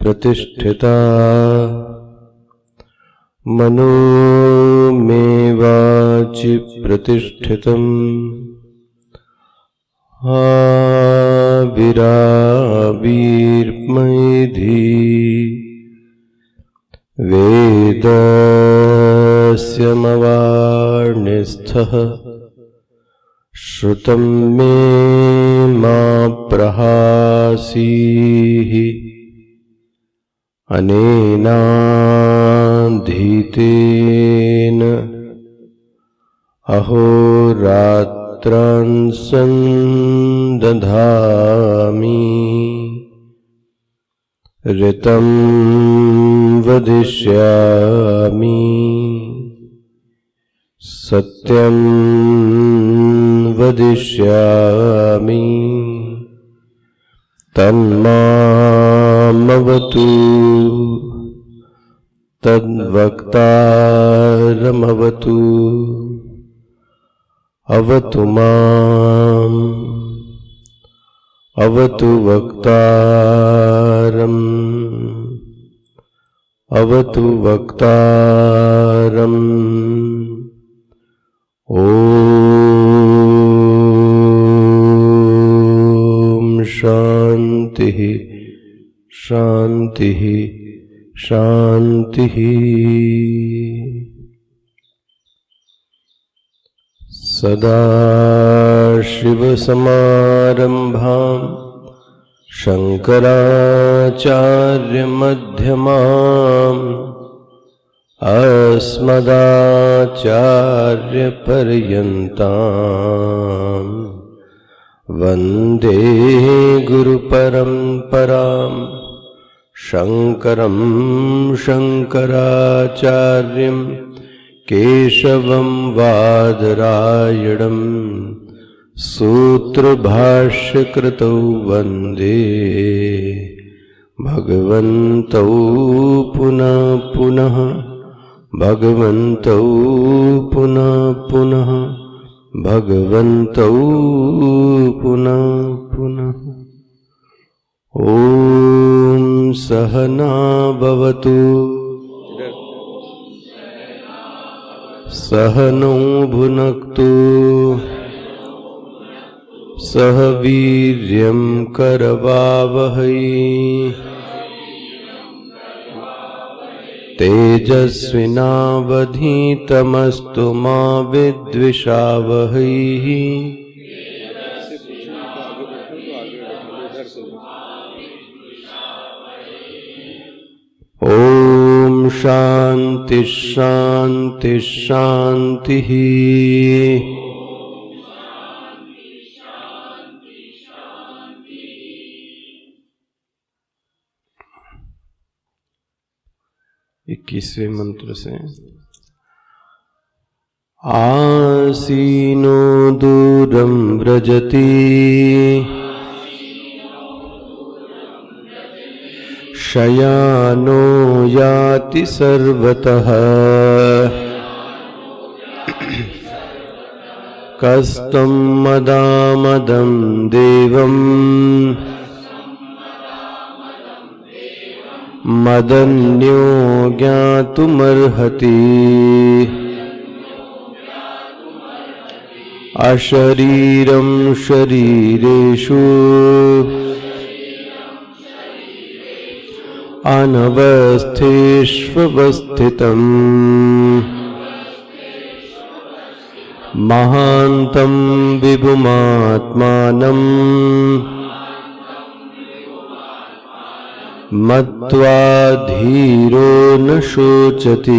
प्रतिष्ठिता मनो मे वाचि प्रतिष्ठितम् आविरावीर्मैधि वेदस्य मवार्णिस्थः श्रुतं मे मा प्रहासीः अनेनाधीतेन अहोरात्रान् सन्दधामि ऋतं वदिष्यामि सत्यं वदिष्यामि तन्मामवतु तद्वक्तारमवतु अवतु माम् अवतु वक्तारम् अवतु वक्तारम् ओम शांति शांति शांति। सदाशिवसमारम्भां शंकराचार्यमध्यमाम् अस्मदाचार्यपर्यन्ताम् वन्दे गुरुपरम्परां शंकरं शंकराचार्यं केशवं वादरायणं सूत्रभाष्यकृतौ वन्दे भगवन्तौ पुनः पुनः भगवन्तौ पुनः पुनः भगवन्तौ पुनः पुनः। ओम सहना भवतु सहनौ भुनक्तु सह वीर्यं करवावहै तेजस्विनावधीतमस्तु मा विद्विषावहै। ओम शांति शांति शांति। 21वें मंत्र से आसीनो दूरं व्रजति शयानो याति सर्वतः कस्तं मदामदं देवम् मदन्यो ज्ञातुमर्हति अशरीरं शरीरेषु अनवस्थेष्वस्थितम् महान्तं विभुमात्मानं मत्वा धीरो न शोचति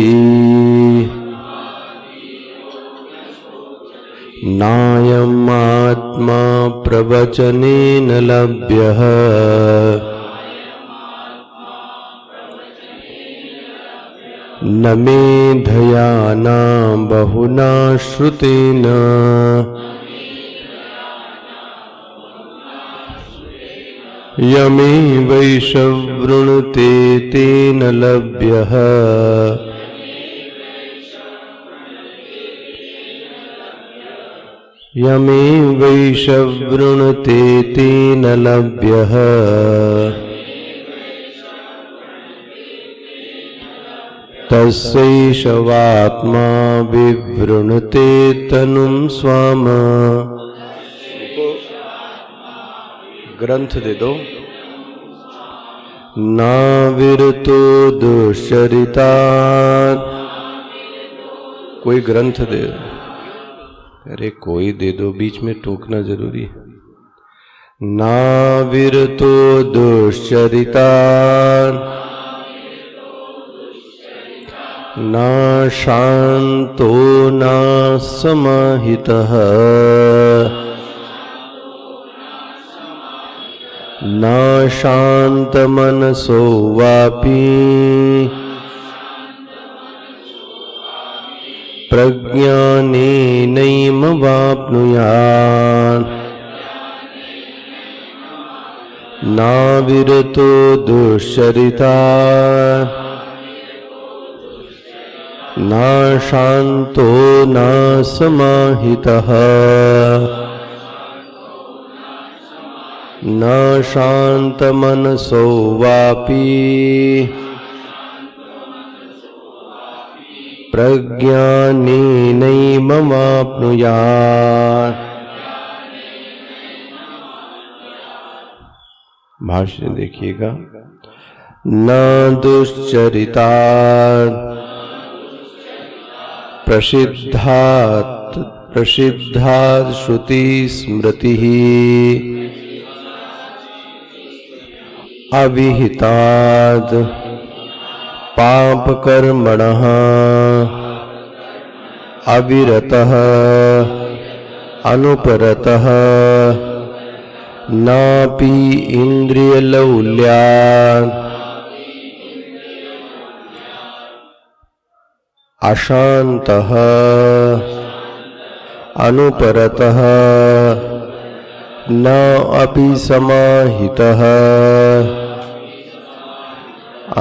नायमात्मा प्रवचनेन लभ्यः न मेधया न बहुना श्रुतेन यमेवैष वृणुते तेन लभ्यः यमेवैष वृणुते तेन लभ्यः तस्यैष वात्मा विवृणुते तनुं स्वाम। ग्रंथ दे दो। नाविरतो दुश्चरिता, कोई ग्रंथ दे दो। अरे कोई दे दो, बीच में टोकना जरूरी है। नाविरतो दुश्चरिता न शांतो न समाहितः न शान्तमनसो वापि प्रज्ञानेनैव वाप्नुयात्। नाविरतो दुश्चरिता न शांतो न समाहितः न शान्तमनसो वापि प्रज्ञानेनैव वाप्नुयात्। भाष्य देखिएगा। न दुश्चरिता प्रसिद्धात् श्रुति स्मृति अविहितात् पापकर्मणः अविरतः अनुपरतः नापि इंद्रियलौल्यात् अशान्तः अनुपरतः न अपि समाहितः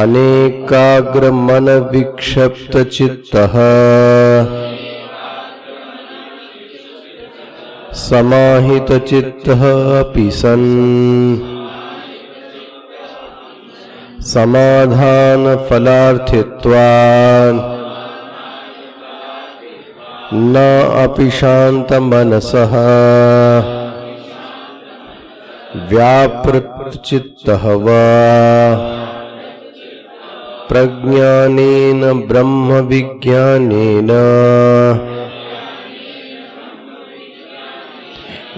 अनेकाग्रमनविक्षिप्तचित्तः समाहितचित्तः अपि सन् समाधानफलार्थित्वात् न अपि शान्तमनसः व्यापृतचित्तः वा प्रज्ञानेन ब्रह्मविज्ञानेन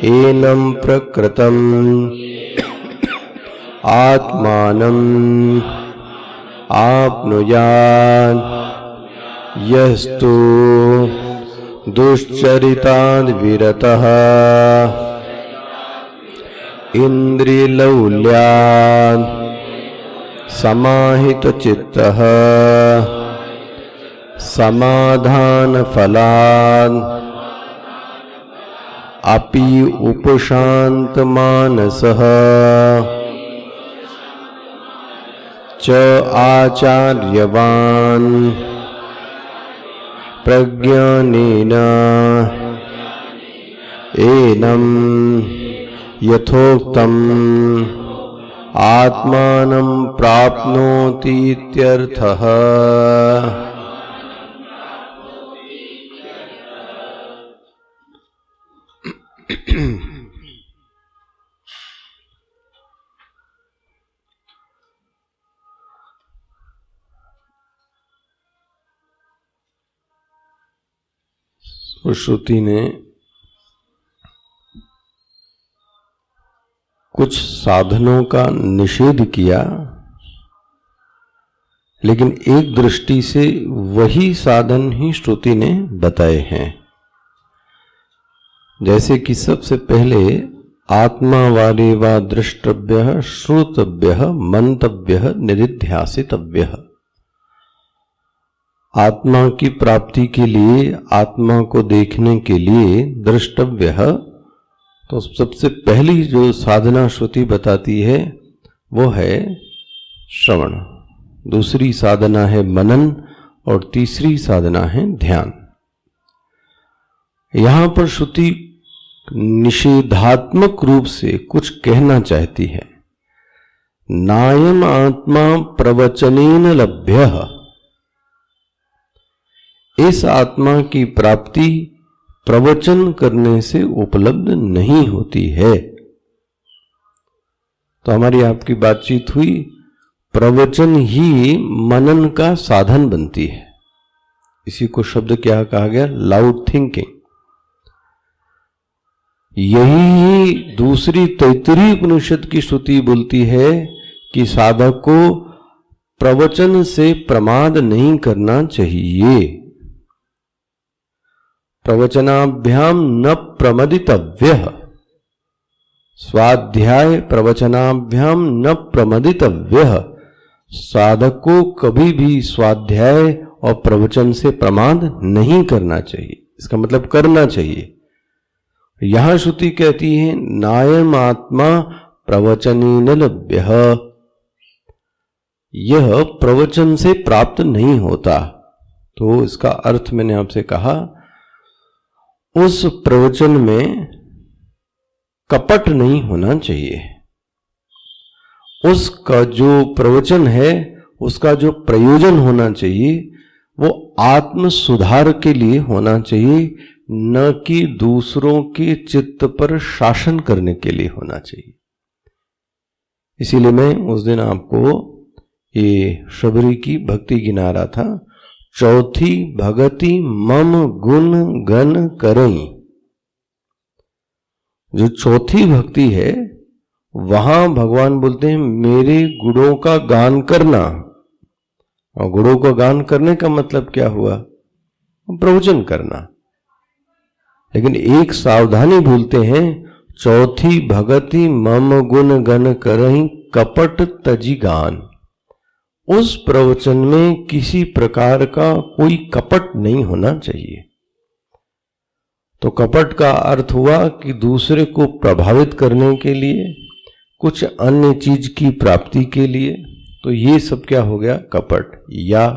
एनं प्रकृतम् आत्मानम् आप्नुयात् यस्तु दुश्चरिताद् विरतः इंद्रियलौल्यात् समाहितचित्तः समाधानफलात् अपि उपशान्तमानसः च आचार्यवान् प्रज्ञानेन एनं यथोक्तम् आत्मानं प्राप्नोति इत्यर्थः। उस श्रुति ने कुछ साधनों का निषेध किया, लेकिन एक दृष्टि से वही साधन ही श्रुति ने बताए हैं। जैसे कि सबसे पहले आत्मा वारे वा दृष्टव्य श्रोतव्य मंतव्य निधिध्यासितव्य। आत्मा की प्राप्ति के लिए, आत्मा को देखने के लिए दृष्टव्य, तो सबसे पहली जो साधना श्रुति बताती है वो है श्रवण, दूसरी साधना है मनन और तीसरी साधना है ध्यान। यहां पर श्रुति निषेधात्मक रूप से कुछ कहना चाहती है। नायम आत्मा प्रवचनेन लभ्यः, इस आत्मा की प्राप्ति प्रवचन करने से उपलब्ध नहीं होती है। तो हमारी आपकी बातचीत हुई, प्रवचन ही मनन का साधन बनती है। इसी को शब्द क्या कहा गया? Loud thinking. यही दूसरी तैत्तिरीय उपनिषद की श्रुति बोलती है कि साधक को प्रवचन से प्रमाद नहीं करना चाहिए। प्रवचनाभ्याम न प्रमदितव्यः, स्वाध्याय प्रवचनाभ्याम न प्रमदितव्यः। साधक को कभी भी स्वाध्याय और प्रवचन से प्रमाद नहीं करना चाहिए। इसका मतलब करना चाहिए। यहां श्रुति कहती है नायम आत्मा प्रवचनेन लभ्यः, यह प्रवचन से प्राप्त नहीं होता। तो इसका अर्थ मैंने आपसे कहा, उस प्रवचन में कपट नहीं होना चाहिए। उसका जो प्रवचन है, उसका जो प्रयोजन होना चाहिए वो आत्म सुधार के लिए होना चाहिए, न कि दूसरों के चित्त पर शासन करने के लिए होना चाहिए। इसीलिए मैं उस दिन आपको ये शबरी की भक्ति गिना रहा था। चौथी भगति मम गुण गण करई, जो चौथी भक्ति है वहां भगवान बोलते हैं मेरे गुणों का गान करना। और गुणों का गान करने का मतलब क्या हुआ? प्रवचन करना। लेकिन एक सावधानी भूलते हैं, चौथी भगति मम गुण गण करहि कपट तजी गान। उस प्रवचन में किसी प्रकार का कोई कपट नहीं होना चाहिए। तो कपट का अर्थ हुआ कि दूसरे को प्रभावित करने के लिए, कुछ अन्य चीज की प्राप्ति के लिए। तो ये सब क्या हो गया? कपट। या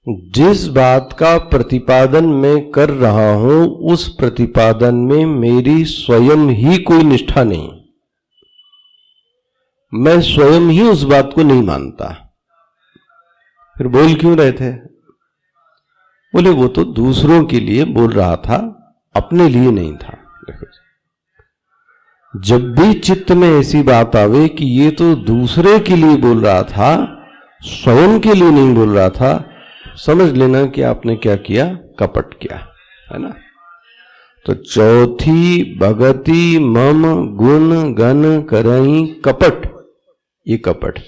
जिस बात का प्रतिपादन मैं कर रहा हूं उस प्रतिपादन में मेरी स्वयं ही कोई निष्ठा नहीं, मैं स्वयं ही उस बात को नहीं मानता। फिर बोल क्यों रहे थे? बोले वो तो दूसरों के लिए बोल रहा था, अपने लिए नहीं था। देखो, जब भी चित्त में ऐसी बात आवे कि ये तो दूसरे के लिए बोल रहा था, स्वयं के लिए नहीं बोल रहा था, समझ लेना कि आपने क्या किया? कपट किया, है ना। तो चौथी भगति मम गुण गण करई कपट, ये कपट।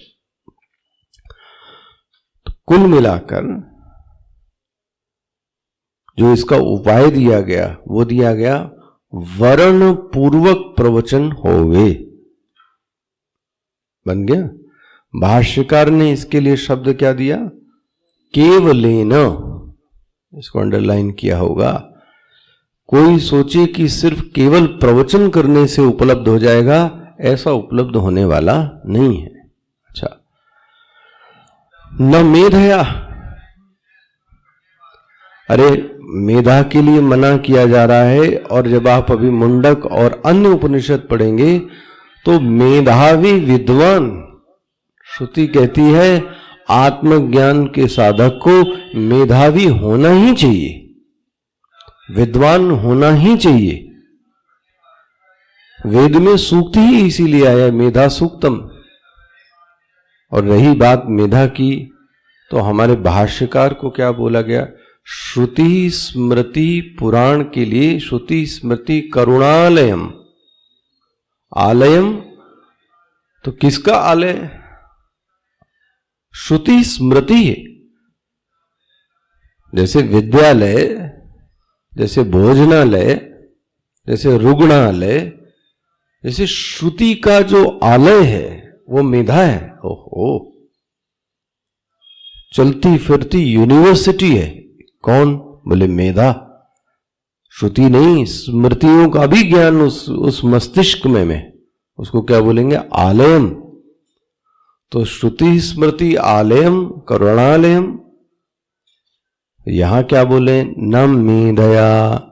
तो कुल मिलाकर जो इसका उपाय दिया गया वो दिया गया वर्ण पूर्वक प्रवचन होवे। बन गया। भाष्यकार ने इसके लिए शब्द क्या दिया? केवलेन। इसको अंडरलाइन किया होगा। कोई सोचे कि सिर्फ केवल प्रवचन करने से उपलब्ध हो जाएगा, ऐसा उपलब्ध होने वाला नहीं है। अच्छा, न मेधया, अरे मेधा के लिए मना किया जा रहा है। और जब आप अभी मुंडक और अन्य उपनिषद पढ़ेंगे तो मेधावी विद्वान, श्रुति कहती है आत्मज्ञान के साधक को मेधावी होना ही चाहिए, विद्वान होना ही चाहिए। वेद में सूक्त ही इसीलिए आया मेधा सूक्तम। और रही बात मेधा की, तो हमारे भाष्यकार को क्या बोला गया? श्रुति स्मृति पुराण के लिए श्रुति स्मृति करुणालयम, आलयम तो किसका आलय? श्रुति स्मृति है। जैसे विद्यालय, जैसे भोजनालय, जैसे रुग्णालय, जैसे श्रुति का जो आलय है वो मेधा है। ओहो, चलती फिरती यूनिवर्सिटी है। कौन? बोले मेधा। श्रुति नहीं, स्मृतियों का भी ज्ञान उस मस्तिष्क में उसको क्या बोलेंगे? आलयम। तो श्रुति स्मृति आलयम करुणालयम। यहां क्या बोले? न मेधया।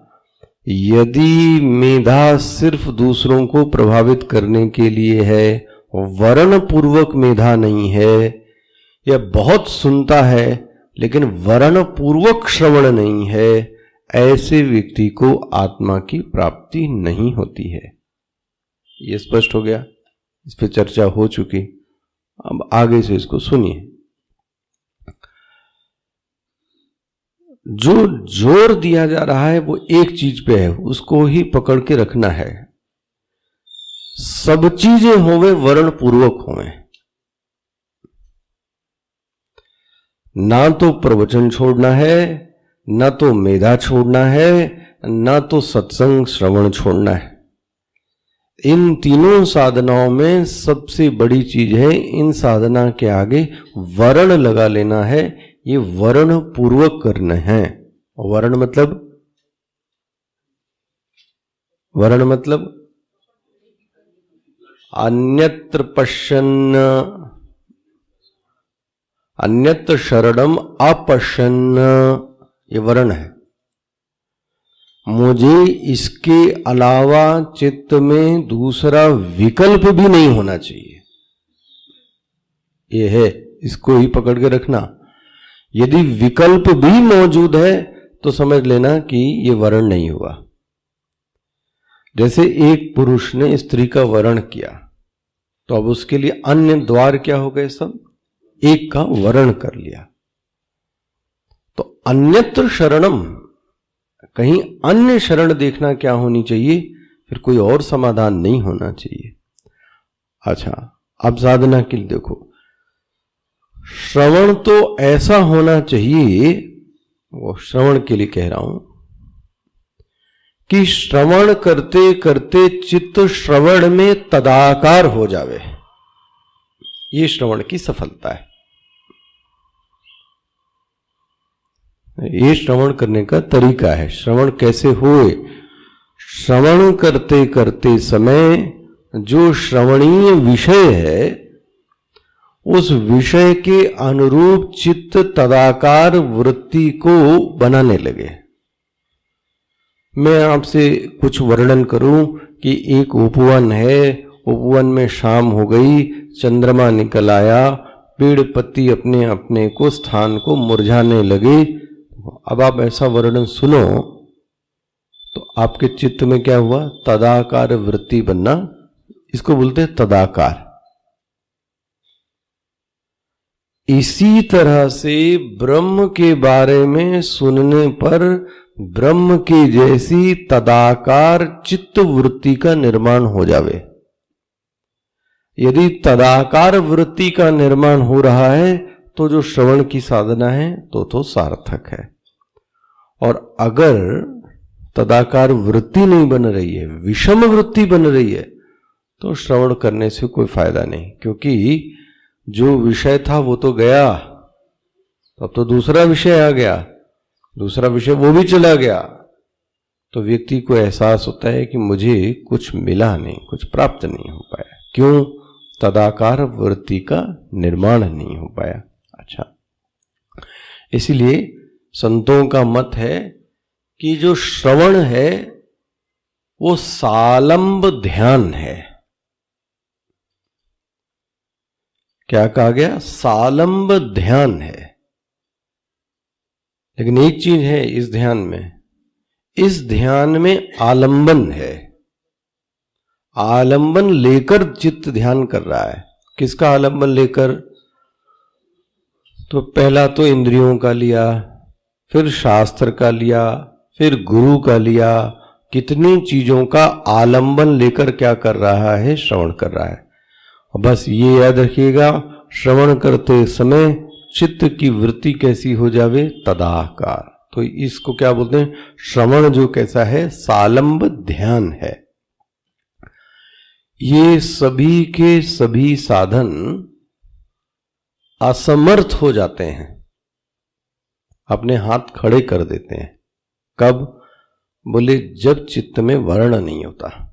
यदि मेधा सिर्फ दूसरों को प्रभावित करने के लिए है, वर्ण पूर्वक मेधा नहीं है, या बहुत सुनता है लेकिन वर्ण पूर्वक श्रवण नहीं है, ऐसे व्यक्ति को आत्मा की प्राप्ति नहीं होती है। यह स्पष्ट हो गया? इस पर चर्चा हो चुकी। अब आगे से इसको सुनिए। जो जोर दिया जा रहा है वो एक चीज पे है, उसको ही पकड़ के रखना है। सब चीजें होवे वर्ण पूर्वक होवे। ना तो प्रवचन छोड़ना है, ना तो मेधा छोड़ना है, ना तो सत्संग श्रवण छोड़ना है। इन तीनों साधनाओं में सबसे बड़ी चीज है, इन साधना के आगे वर्ण लगा लेना है। ये वर्ण पूर्वक करना है। वर्ण मतलब अन्यत्र पश्यन्, अन्यत्र शरणम अपश्यन्, ये वर्ण है। मुझे इसके अलावा चित्त में दूसरा विकल्प भी नहीं होना चाहिए। ये है, इसको ही पकड़ के रखना। यदि विकल्प भी मौजूद है तो समझ लेना कि ये वर्ण नहीं हुआ। जैसे एक पुरुष ने स्त्री का वर्ण किया तो अब उसके लिए अन्य द्वार क्या हो गए? सब एक का वर्ण कर लिया। तो अन्यत्र शरणम, कहीं अन्य शरण देखना क्या होनी चाहिए? फिर कोई और समाधान नहीं होना चाहिए। अच्छा, अब साधना के लिए देखो, श्रवण तो ऐसा होना चाहिए, वो श्रवण के लिए कह रहा हूं, कि श्रवण करते करते चित्त श्रवण में तदाकार हो जावे। ये श्रवण की सफलता है। ये श्रवण करने का तरीका है। श्रवण कैसे होए? श्रवण करते करते समय जो श्रवणीय विषय है उस विषय के अनुरूप चित्त तदाकार वृत्ति को बनाने लगे। मैं आपसे कुछ वर्णन करूं कि एक उपवन है, उपवन में शाम हो गई, चंद्रमा निकल आया, पेड़ पत्ती अपने अपने को स्थान को मुरझाने लगे। अब आप ऐसा वर्णन सुनो तो आपके चित्त में क्या हुआ? तदाकार वृत्ति बनना। इसको बोलते हैं तदाकार। इसी तरह से ब्रह्म के बारे में सुनने पर ब्रह्म के जैसी तदाकार चित्त वृत्ति का निर्माण हो जावे। यदि तदाकार वृत्ति का निर्माण हो रहा है तो जो श्रवण की साधना है तो सार्थक है। और अगर तदाकार वृत्ति नहीं बन रही है, विषम वृत्ति बन रही है, तो श्रवण करने से कोई फायदा नहीं। क्योंकि जो विषय था वो तो गया, अब तो दूसरा विषय आ गया, दूसरा विषय वो भी चला गया। तो व्यक्ति को एहसास होता है कि मुझे कुछ मिला नहीं, कुछ प्राप्त नहीं हो पाया। क्यों? तदाकार वृत्ति का निर्माण नहीं हो पाया। अच्छा, इसीलिए संतों का मत है कि जो श्रवण है वो सालंब ध्यान है। क्या कहा गया? सालंब ध्यान है। लेकिन एक चीज है इस ध्यान में आलंबन है। आलंबन लेकर चित्त ध्यान कर रहा है। किसका आलंबन लेकर? तो पहला तो इंद्रियों का लिया, फिर शास्त्र का लिया, फिर गुरु का लिया, कितनी चीजों का आलंबन लेकर क्या कर रहा है, श्रवण कर रहा है। बस ये याद रखिएगा, श्रवण करते समय चित्त की वृत्ति कैसी हो जावे, तदाकार। तो इसको क्या बोलते हैं, श्रवण जो कैसा है, सालंब ध्यान है। ये सभी के सभी साधन असमर्थ हो जाते हैं, अपने हाथ खड़े कर देते हैं। कब? बोले जब चित्त में वर्ण नहीं होता।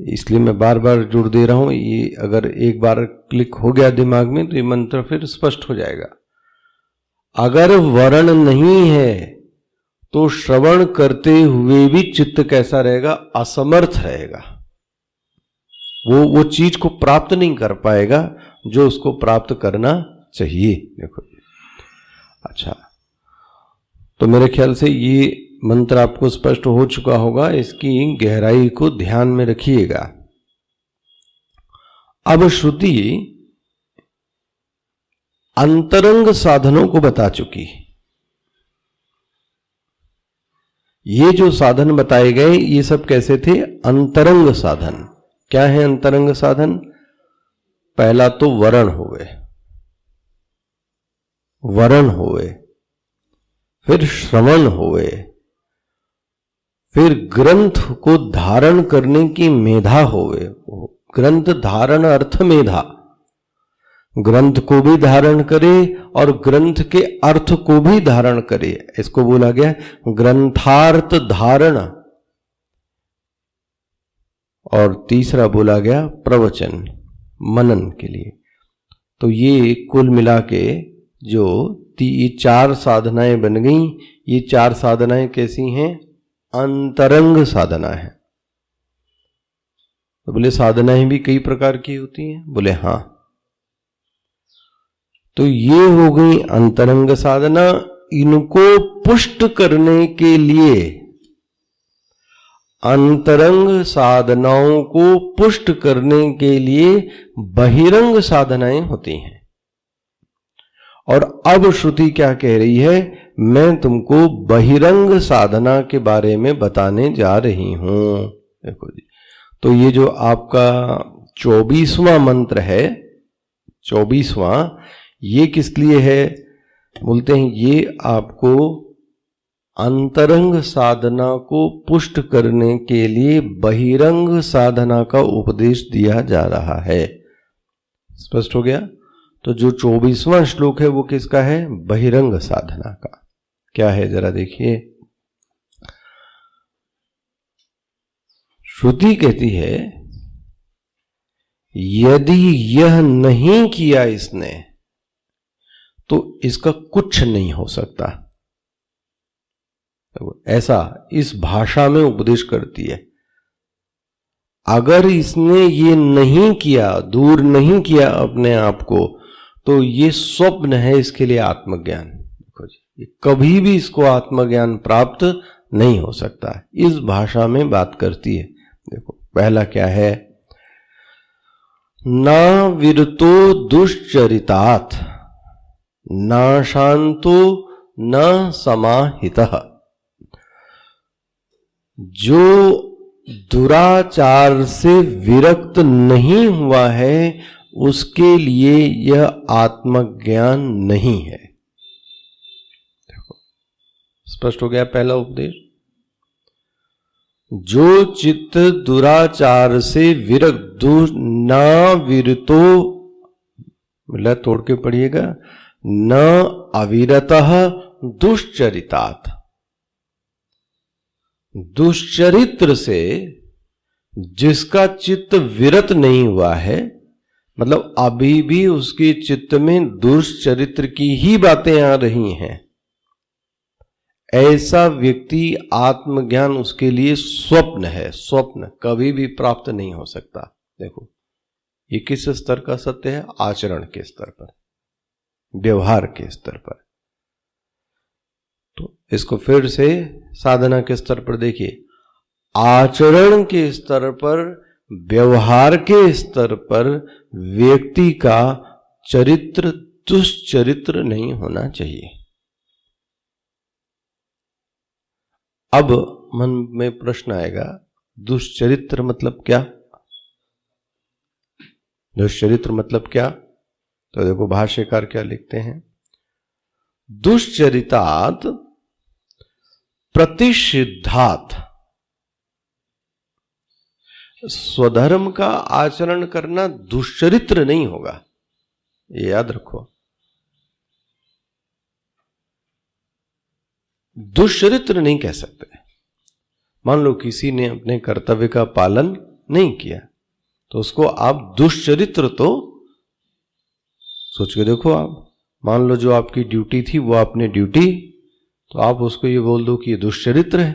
इसलिए मैं बार बार जोर दे रहा हूं, ये अगर एक बार क्लिक हो गया दिमाग में तो ये मंत्र फिर स्पष्ट हो जाएगा। अगर वर्ण नहीं है तो श्रवण करते हुए भी चित्त कैसा रहेगा, असमर्थ रहेगा। वो चीज को प्राप्त नहीं कर पाएगा जो उसको प्राप्त करना चाहिए। देखो, अच्छा, तो मेरे ख्याल से ये मंत्र आपको स्पष्ट हो चुका होगा। इसकी गहराई को ध्यान में रखिएगा। अब श्रुति अंतरंग साधनों को बता चुकी। ये जो साधन बताए गए ये सब कैसे थे, अंतरंग साधन। क्या है अंतरंग साधन? पहला तो वरण हुए, वरण हुए, फिर श्रवण हुए, फिर ग्रंथ को धारण करने की मेधा होवे। ग्रंथ धारण अर्थ मेधा, ग्रंथ को भी धारण करे और ग्रंथ के अर्थ को भी धारण करे। इसको बोला गया ग्रंथार्थ धारण। और तीसरा बोला गया प्रवचन, मनन के लिए। तो ये कुल मिला के जो ये 4 साधनाएं बन गई। ये 4 साधनाएं कैसी हैं? अंतरंग साधना है। तो बोले साधनाएं भी कई प्रकार की होती हैं? बोले हां। तो ये हो गई अंतरंग साधना। इनको पुष्ट करने के लिए, अंतरंग साधनाओं को पुष्ट करने के लिए बहिरंग साधनाएं होती हैं। और अब श्रुति क्या कह रही है, मैं तुमको बहिरंग साधना के बारे में बताने जा रही हूं। देखो जी, तो ये जो आपका 24वां मंत्र है, 24वां, ये किस लिए है? बोलते हैं ये आपको अंतरंग साधना को पुष्ट करने के लिए बहिरंग साधना का उपदेश दिया जा रहा है। स्पष्ट हो गया? तो जो 24वां श्लोक है वो किसका है? बहिरंग साधना का। क्या है जरा देखिए। श्रुति कहती है यदि यह नहीं किया इसने तो इसका कुछ नहीं हो सकता। ऐसा इस भाषा में उपदेश करती है। अगर इसने ये नहीं किया, दूर नहीं किया अपने आप को, तो ये स्वप्न है इसके लिए आत्मज्ञान। देखो जी, कभी भी इसको आत्मज्ञान प्राप्त नहीं हो सकता। इस भाषा में बात करती है। देखो पहला क्या है, ना विरतो दुश्चरितात ना शांतो न समाहितः। जो दुराचार से विरक्त नहीं हुआ है उसके लिए यह आत्मज्ञान नहीं है। देखो स्पष्ट हो गया पहला उपदेश। जो चित्त दुराचार से विरक्त, ना विरतो, मतलब तोड़ के पढ़िएगा, न अविरतः दुश्चरितात। दुश्चरित्र से जिसका चित्त विरत नहीं हुआ है, मतलब अभी भी उसके चित्त में दुष्चरित्र की ही बातें आ रही हैं, ऐसा व्यक्ति आत्मज्ञान उसके लिए स्वप्न है। स्वप्न कभी भी प्राप्त नहीं हो सकता। देखो ये किस स्तर का सत्य है? आचरण के स्तर पर, व्यवहार के स्तर पर। तो इसको फिर से साधना के स्तर पर देखिए। आचरण के स्तर पर, व्यवहार के स्तर पर व्यक्ति का चरित्र दुष्चरित्र नहीं होना चाहिए। अब मन में प्रश्न आएगा, दुष्चरित्र मतलब क्या? दुष्चरित्र मतलब क्या? तो देखो भाष्यकार क्या लिखते हैं, दुष्चरितात् प्रतिषिद्धात्। स्वधर्म का आचरण करना दुष्चरित्र नहीं होगा, ये याद रखो। दुष्चरित्र नहीं कह सकते। मान लो किसी ने अपने कर्तव्य का पालन नहीं किया तो उसको आप दुष्चरित्र, तो सोच के देखो, आप मान लो जो आपकी ड्यूटी थी वो आपने ड्यूटी, तो आप उसको ये बोल दो कि ये दुष्चरित्र है,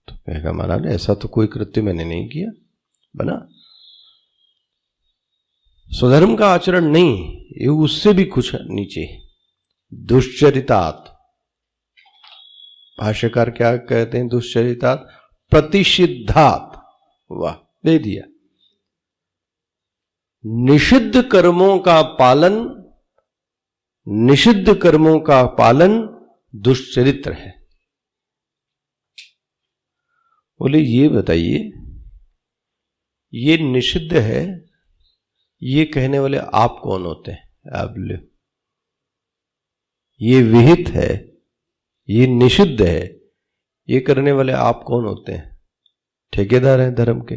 तो कहेगा महाराज ऐसा तो कोई कृत्य मैंने नहीं किया, बना। स्वधर्म का आचरण नहीं, ये उससे भी कुछ नीचे, दुष्चरितात्। भाष्यकार क्या कहते हैं, दुष्चरितात् प्रतिषिद्धात्। वाह, दे दिया। निषिद्ध कर्मों का पालन, निषिद्ध कर्मों का पालन दुष्चरित्र है। बोले ये बताइए, ये निषिद्ध है, ये कहने वाले आप कौन होते हैं? आप ले, ये विहित है, ये निषिद्ध है, ये करने वाले आप कौन होते हैं? ठेकेदार हैं धर्म के?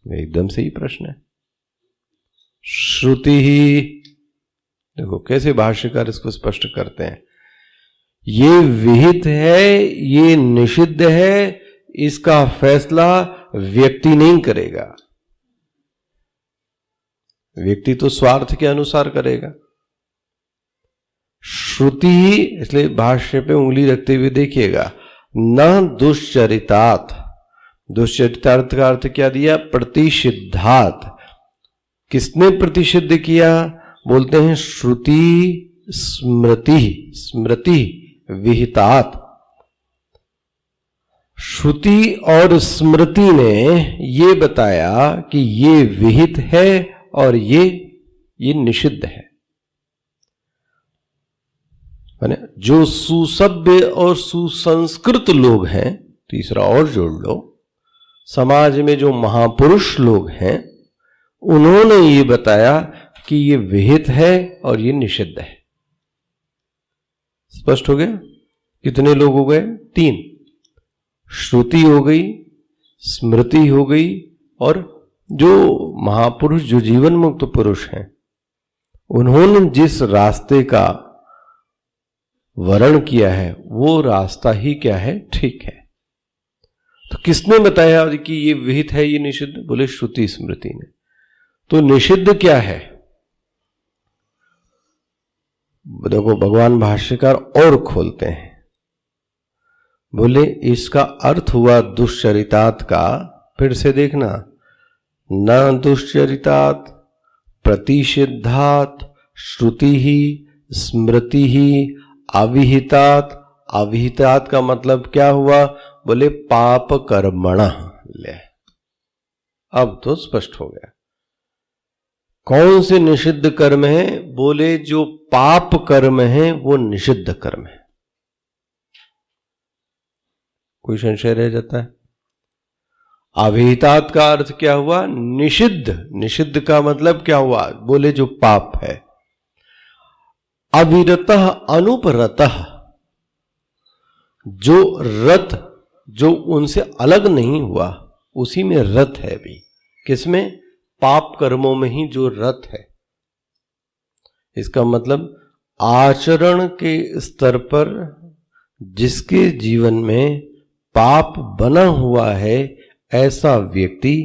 एकदम सही प्रश्न है। श्रुति ही, देखो कैसे भाष्यकार इसको स्पष्ट करते हैं, ये विहित है, ये निषिद्ध है, इसका फैसला व्यक्ति नहीं करेगा। व्यक्ति तो स्वार्थ के अनुसार करेगा। श्रुति ही, इसलिए भाष्य पे उंगली रखते हुए देखिएगा, न दुष्चरितात्। दुष्चरितार्थ का अर्थ क्या दिया? प्रतिषिद्धात्। किसने प्रतिषिद्ध किया? बोलते हैं श्रुति स्मृति, स्मृति विहितात्। श्रुति और स्मृति ने ये बताया कि ये विहित है और ये निषिद्ध है। जो सुसभ्य और सुसंस्कृत लोग हैं, तीसरा और जोड़ लो, समाज में जो महापुरुष लोग हैं, उन्होंने ये बताया कि ये विहित है और ये निषिद्ध है। स्पष्ट हो गया? कितने लोग हो गए? 3। श्रुति हो गई, स्मृति हो गई, और जो महापुरुष, जो जीवन मुक्त पुरुष हैं, उन्होंने जिस रास्ते का वर्ण किया है वो रास्ता ही क्या है? ठीक है। तो किसने बताया कि ये विहित है, ये निषिद्ध? बोले श्रुति स्मृति ने। तो निषिद्ध क्या है? देखो भगवान भाष्यकार और खोलते हैं, बोले इसका अर्थ हुआ दुष्चरितात् का, फिर से देखना, न दुष्चरितात् प्रतिषिद्धात् श्रुति ही स्मृति ही अविहितात्। अविहितात् का मतलब क्या हुआ? बोले पाप कर्मणा। ले, अब तो स्पष्ट हो गया। कौन से निषिद्ध कर्म है? बोले जो पाप कर्म है वो निषिद्ध कर्म है। कोई संशय रह जाता है? अविहितात् का अर्थ क्या हुआ? निषिद्ध। निषिद्ध का मतलब क्या हुआ? बोले जो पाप है। अविरतः अनुपरतः, जो रत, जो उनसे अलग नहीं हुआ, उसी में रत है भी। किसमें? पाप कर्मों में ही जो रत है। इसका मतलब आचरण के स्तर पर जिसके जीवन में पाप बना हुआ है, ऐसा व्यक्ति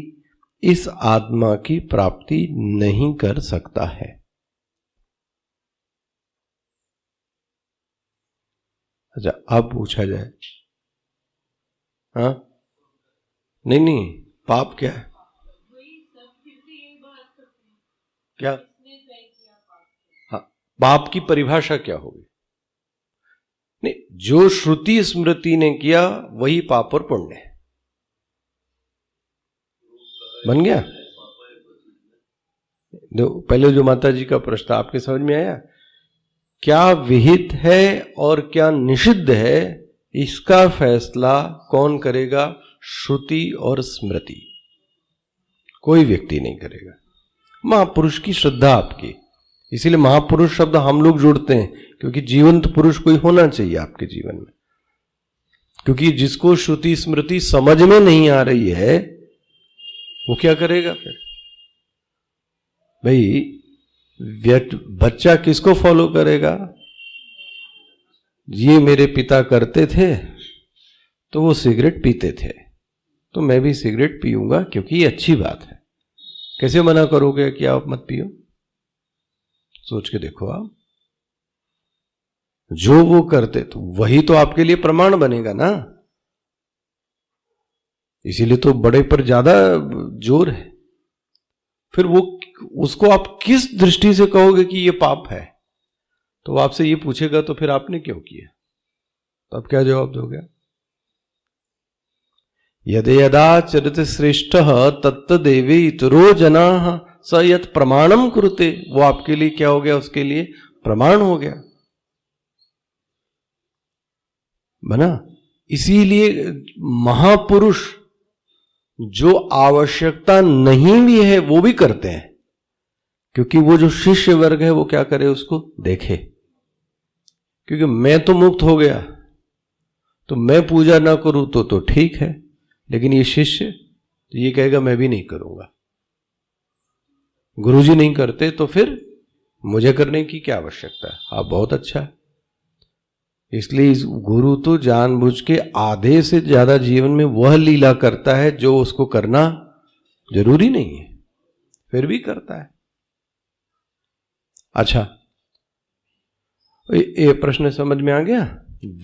इस आत्मा की प्राप्ति नहीं कर सकता है। अच्छा, अब पूछा जाए, हाँ, नहीं, पाप क्या है? क्या? हाँ, पाप की परिभाषा क्या होगी? नहीं, जो श्रुति स्मृति ने किया वही पाप और पुण्य है। बन गया? पहले जो माता जी का प्रश्न था आपके समझ में आया? क्या विहित है और क्या निषिद्ध है, इसका फैसला कौन करेगा? श्रुति और स्मृति। कोई व्यक्ति नहीं करेगा। महापुरुष की श्रद्धा आपकी, इसीलिए महापुरुष शब्द हम लोग जोड़ते हैं, क्योंकि जीवंत पुरुष कोई होना चाहिए आपके जीवन में। क्योंकि जिसको श्रुति स्मृति समझ में नहीं आ रही है वो क्या करेगा फिर? भाई बच्चा किसको फॉलो करेगा? ये मेरे पिता करते थे तो वो सिगरेट पीते थे, तो मैं भी सिगरेट पीऊंगा क्योंकि ये अच्छी बात है। कैसे मना करोगे कि आप मत पियो? सोच के देखो आप। जो वो करते तो वही तो आपके लिए प्रमाण बनेगा ना। इसीलिए तो बड़े पर ज्यादा जोर है। फिर वो उसको आप किस दृष्टि से कहोगे कि ये पाप है? तो वो आपसे ये पूछेगा तो फिर आपने क्यों किया? तो आप क्या जवाब दोगे? यदि यदा चरित श्रेष्ठ तत्तदेवे इतरो जना स यत् प्रमाणम कुरुते, वो आपके लिए क्या हो गया? उसके लिए प्रमाण हो गया, बना। इसीलिए महापुरुष जो आवश्यकता नहीं भी है वो भी करते हैं, क्योंकि वो जो शिष्य वर्ग है वो क्या करे? उसको देखे। क्योंकि मैं तो मुक्त हो गया तो मैं पूजा ना करूं तो ठीक है, लेकिन ये शिष्य तो ये कहेगा मैं भी नहीं करूंगा। गुरुजी नहीं करते तो फिर मुझे करने की क्या आवश्यकता है? हाँ, बहुत अच्छा है। इसलिए इस गुरु तो जानबूझ के आधे से ज्यादा जीवन में वह लीला करता है जो उसको करना जरूरी नहीं है, फिर भी करता है। अच्छा, ये प्रश्न समझ में आ गया?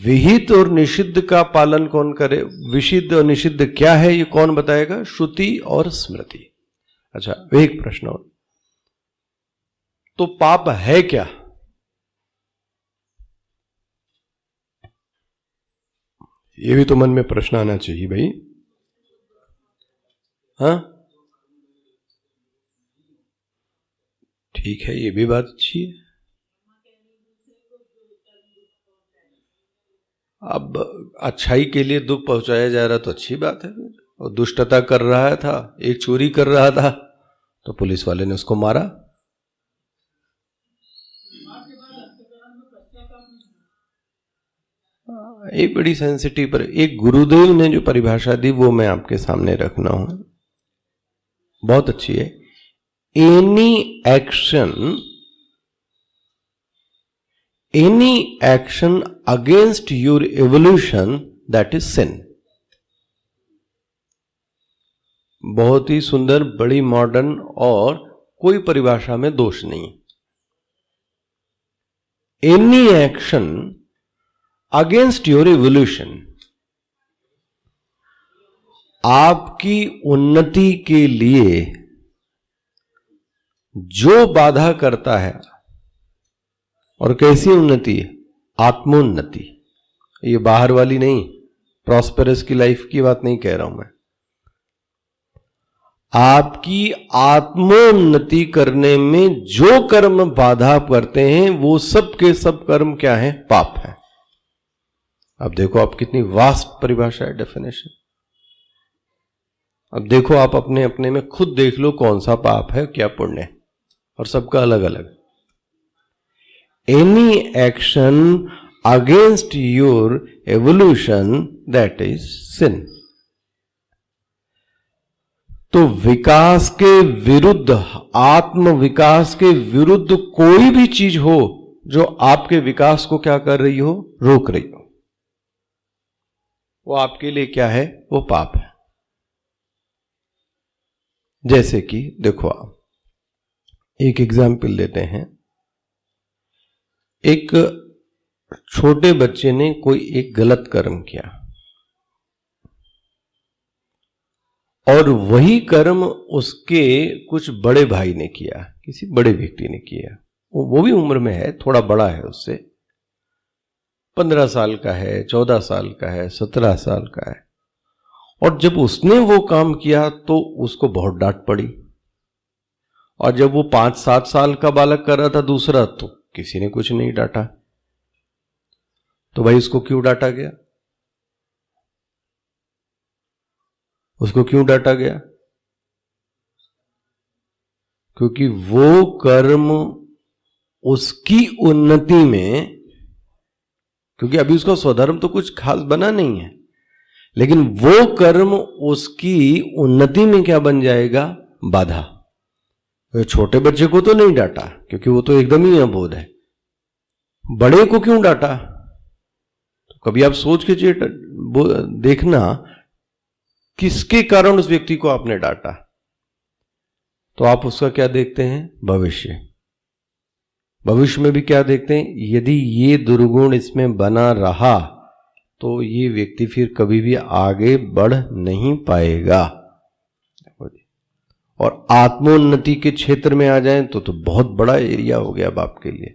विहित और निषिद्ध का पालन कौन करे? विषिद्ध और निषिद्ध क्या है ये कौन बताएगा? श्रुति और स्मृति। अच्छा, एक प्रश्न और, तो पाप है क्या? ये भी तो मन में प्रश्न आना चाहिए भाई। हाँ, ठीक है, ये भी बात अच्छी है। अब अच्छाई के लिए दुख पहुंचाया जा रहा तो अच्छी बात है। और दुष्टता कर रहा था, एक चोरी कर रहा था तो पुलिस वाले ने उसको मारा। एक बड़ी सेंसिटिव पर एक गुरुदेव ने जो परिभाषा दी वो मैं आपके सामने रखना हूं, बहुत अच्छी है। Any action against your evolution that is sin. बहुत ही सुंदर, बड़ी मॉडर्न, और कोई परिभाषा में दोष नहीं। Any action against your evolution, आपकी उन्नति के लिए जो बाधा करता है, और कैसी उन्नति? आत्मोन्नति। ये बाहर वाली नहीं, प्रॉस्पेरस की लाइफ की बात नहीं कह रहा हूं मैं। आपकी आत्मोन्नति करने में जो कर्म बाधा करते हैं वो सब के सब कर्म क्या है? पाप है। अब देखो आप, कितनी वास्ट परिभाषा है, डेफिनेशन। अब देखो आप अपने अपने में खुद देख लो कौन सा पाप है, क्या पुण्य है, और सबका अलग अलग। Any action against your evolution that is sin. तो विकास के विरुद्ध, आत्म विकास के विरुद्ध कोई भी चीज हो जो आपके विकास को क्या कर रही हो? रोक रही हो, वो आपके लिए क्या है? वो पाप है। जैसे कि देखो, आप एक एग्जाम्पल देते हैं। एक छोटे बच्चे ने कोई एक गलत कर्म किया, और वही कर्म उसके कुछ बड़े भाई ने किया, किसी बड़े व्यक्ति ने किया। वो भी उम्र में है, थोड़ा बड़ा है उससे, 15 साल का है, 14 साल का है, 17 साल का है। और जब उसने वो काम किया तो उसको बहुत डांट पड़ी, और जब वो 5-7 साल का बालक कर रहा था दूसरा, तो किसी ने कुछ नहीं डांटा। तो भाई उसको क्यों डांटा गया? उसको क्यों डांटा गया? क्योंकि वो कर्म उसकी उन्नति में, क्योंकि अभी उसका स्वधर्म तो कुछ खास बना नहीं है, लेकिन वो कर्म उसकी उन्नति में क्या बन जाएगा? बाधा। तो छोटे बच्चे को तो नहीं डांटा क्योंकि वो तो एकदम ही अबोध है। बड़े को क्यों डांटा? तो कभी आप सोच के देखना किसके कारण उस व्यक्ति को आपने डांटा। तो आप उसका क्या देखते हैं? भविष्य। भविष्य में भी क्या देखते हैं? यदि ये दुर्गुण इसमें बना रहा तो ये व्यक्ति फिर कभी भी आगे बढ़ नहीं पाएगा। और आत्मोन्नति के क्षेत्र में आ जाएं तो बहुत बड़ा एरिया हो गया अब आपके लिए।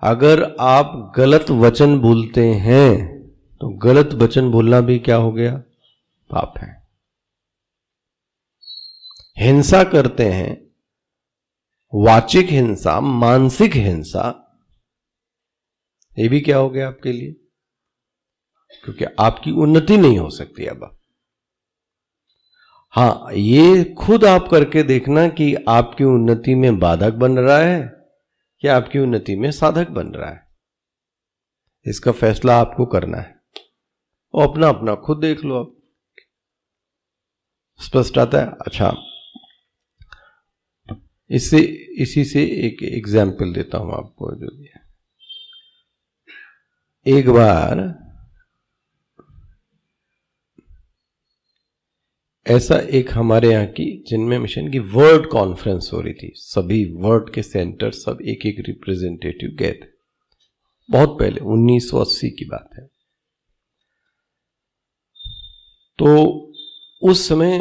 अगर आप गलत वचन बोलते हैं तो गलत वचन बोलना भी क्या हो गया? पाप है। हिंसा करते हैं, वाचिक हिंसा, मानसिक हिंसा, ये भी क्या हो गया आपके लिए? क्योंकि आपकी उन्नति नहीं हो सकती अब। हां, ये खुद आप करके देखना कि आपकी उन्नति में बाधक बन रहा है या आपकी उन्नति में साधक बन रहा है। इसका फैसला आपको करना है और अपना अपना खुद देख लो। आप स्पष्ट आता है? अच्छा, इसी से एक एग्जाम्पल देता हूं आपको। जो एक बार ऐसा एक हमारे यहाँ की जिनमें मिशन की वर्ल्ड कॉन्फ्रेंस हो रही थी, सभी वर्ल्ड के सेंटर, सब एक एक रिप्रेजेंटेटिव गए थे। बहुत पहले 1980 की बात है। तो उस समय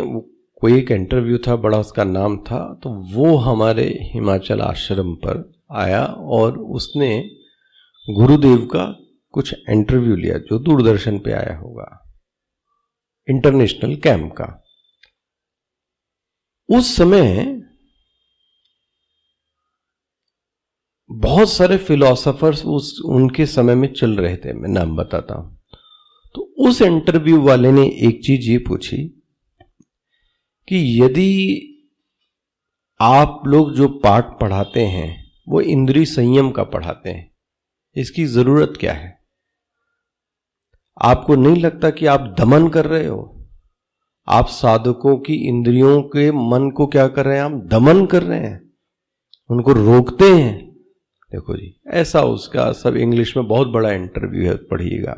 कोई एक इंटरव्यू था, बड़ा उसका नाम था। तो वो हमारे हिमाचल आश्रम पर आया और उसने गुरुदेव का कुछ इंटरव्यू लिया, जो दूरदर्शन पे आया होगा, इंटरनेशनल कैंप का। उस समय बहुत सारे फिलोसोफर्स उनके समय में चल रहे थे, मैं नाम बताता हूं। तो उस इंटरव्यू वाले ने एक चीज ये पूछी कि यदि आप लोग जो पाठ पढ़ाते हैं वो इंद्रिय संयम का पढ़ाते हैं, इसकी जरूरत क्या है? आपको नहीं लगता कि आप दमन कर रहे हो? आप साधकों की इंद्रियों के मन को क्या कर रहे हैं? आप दमन कर रहे हैं, उनको रोकते हैं। देखो जी, ऐसा उसका सब इंग्लिश में बहुत बड़ा इंटरव्यू है, पढ़िएगा।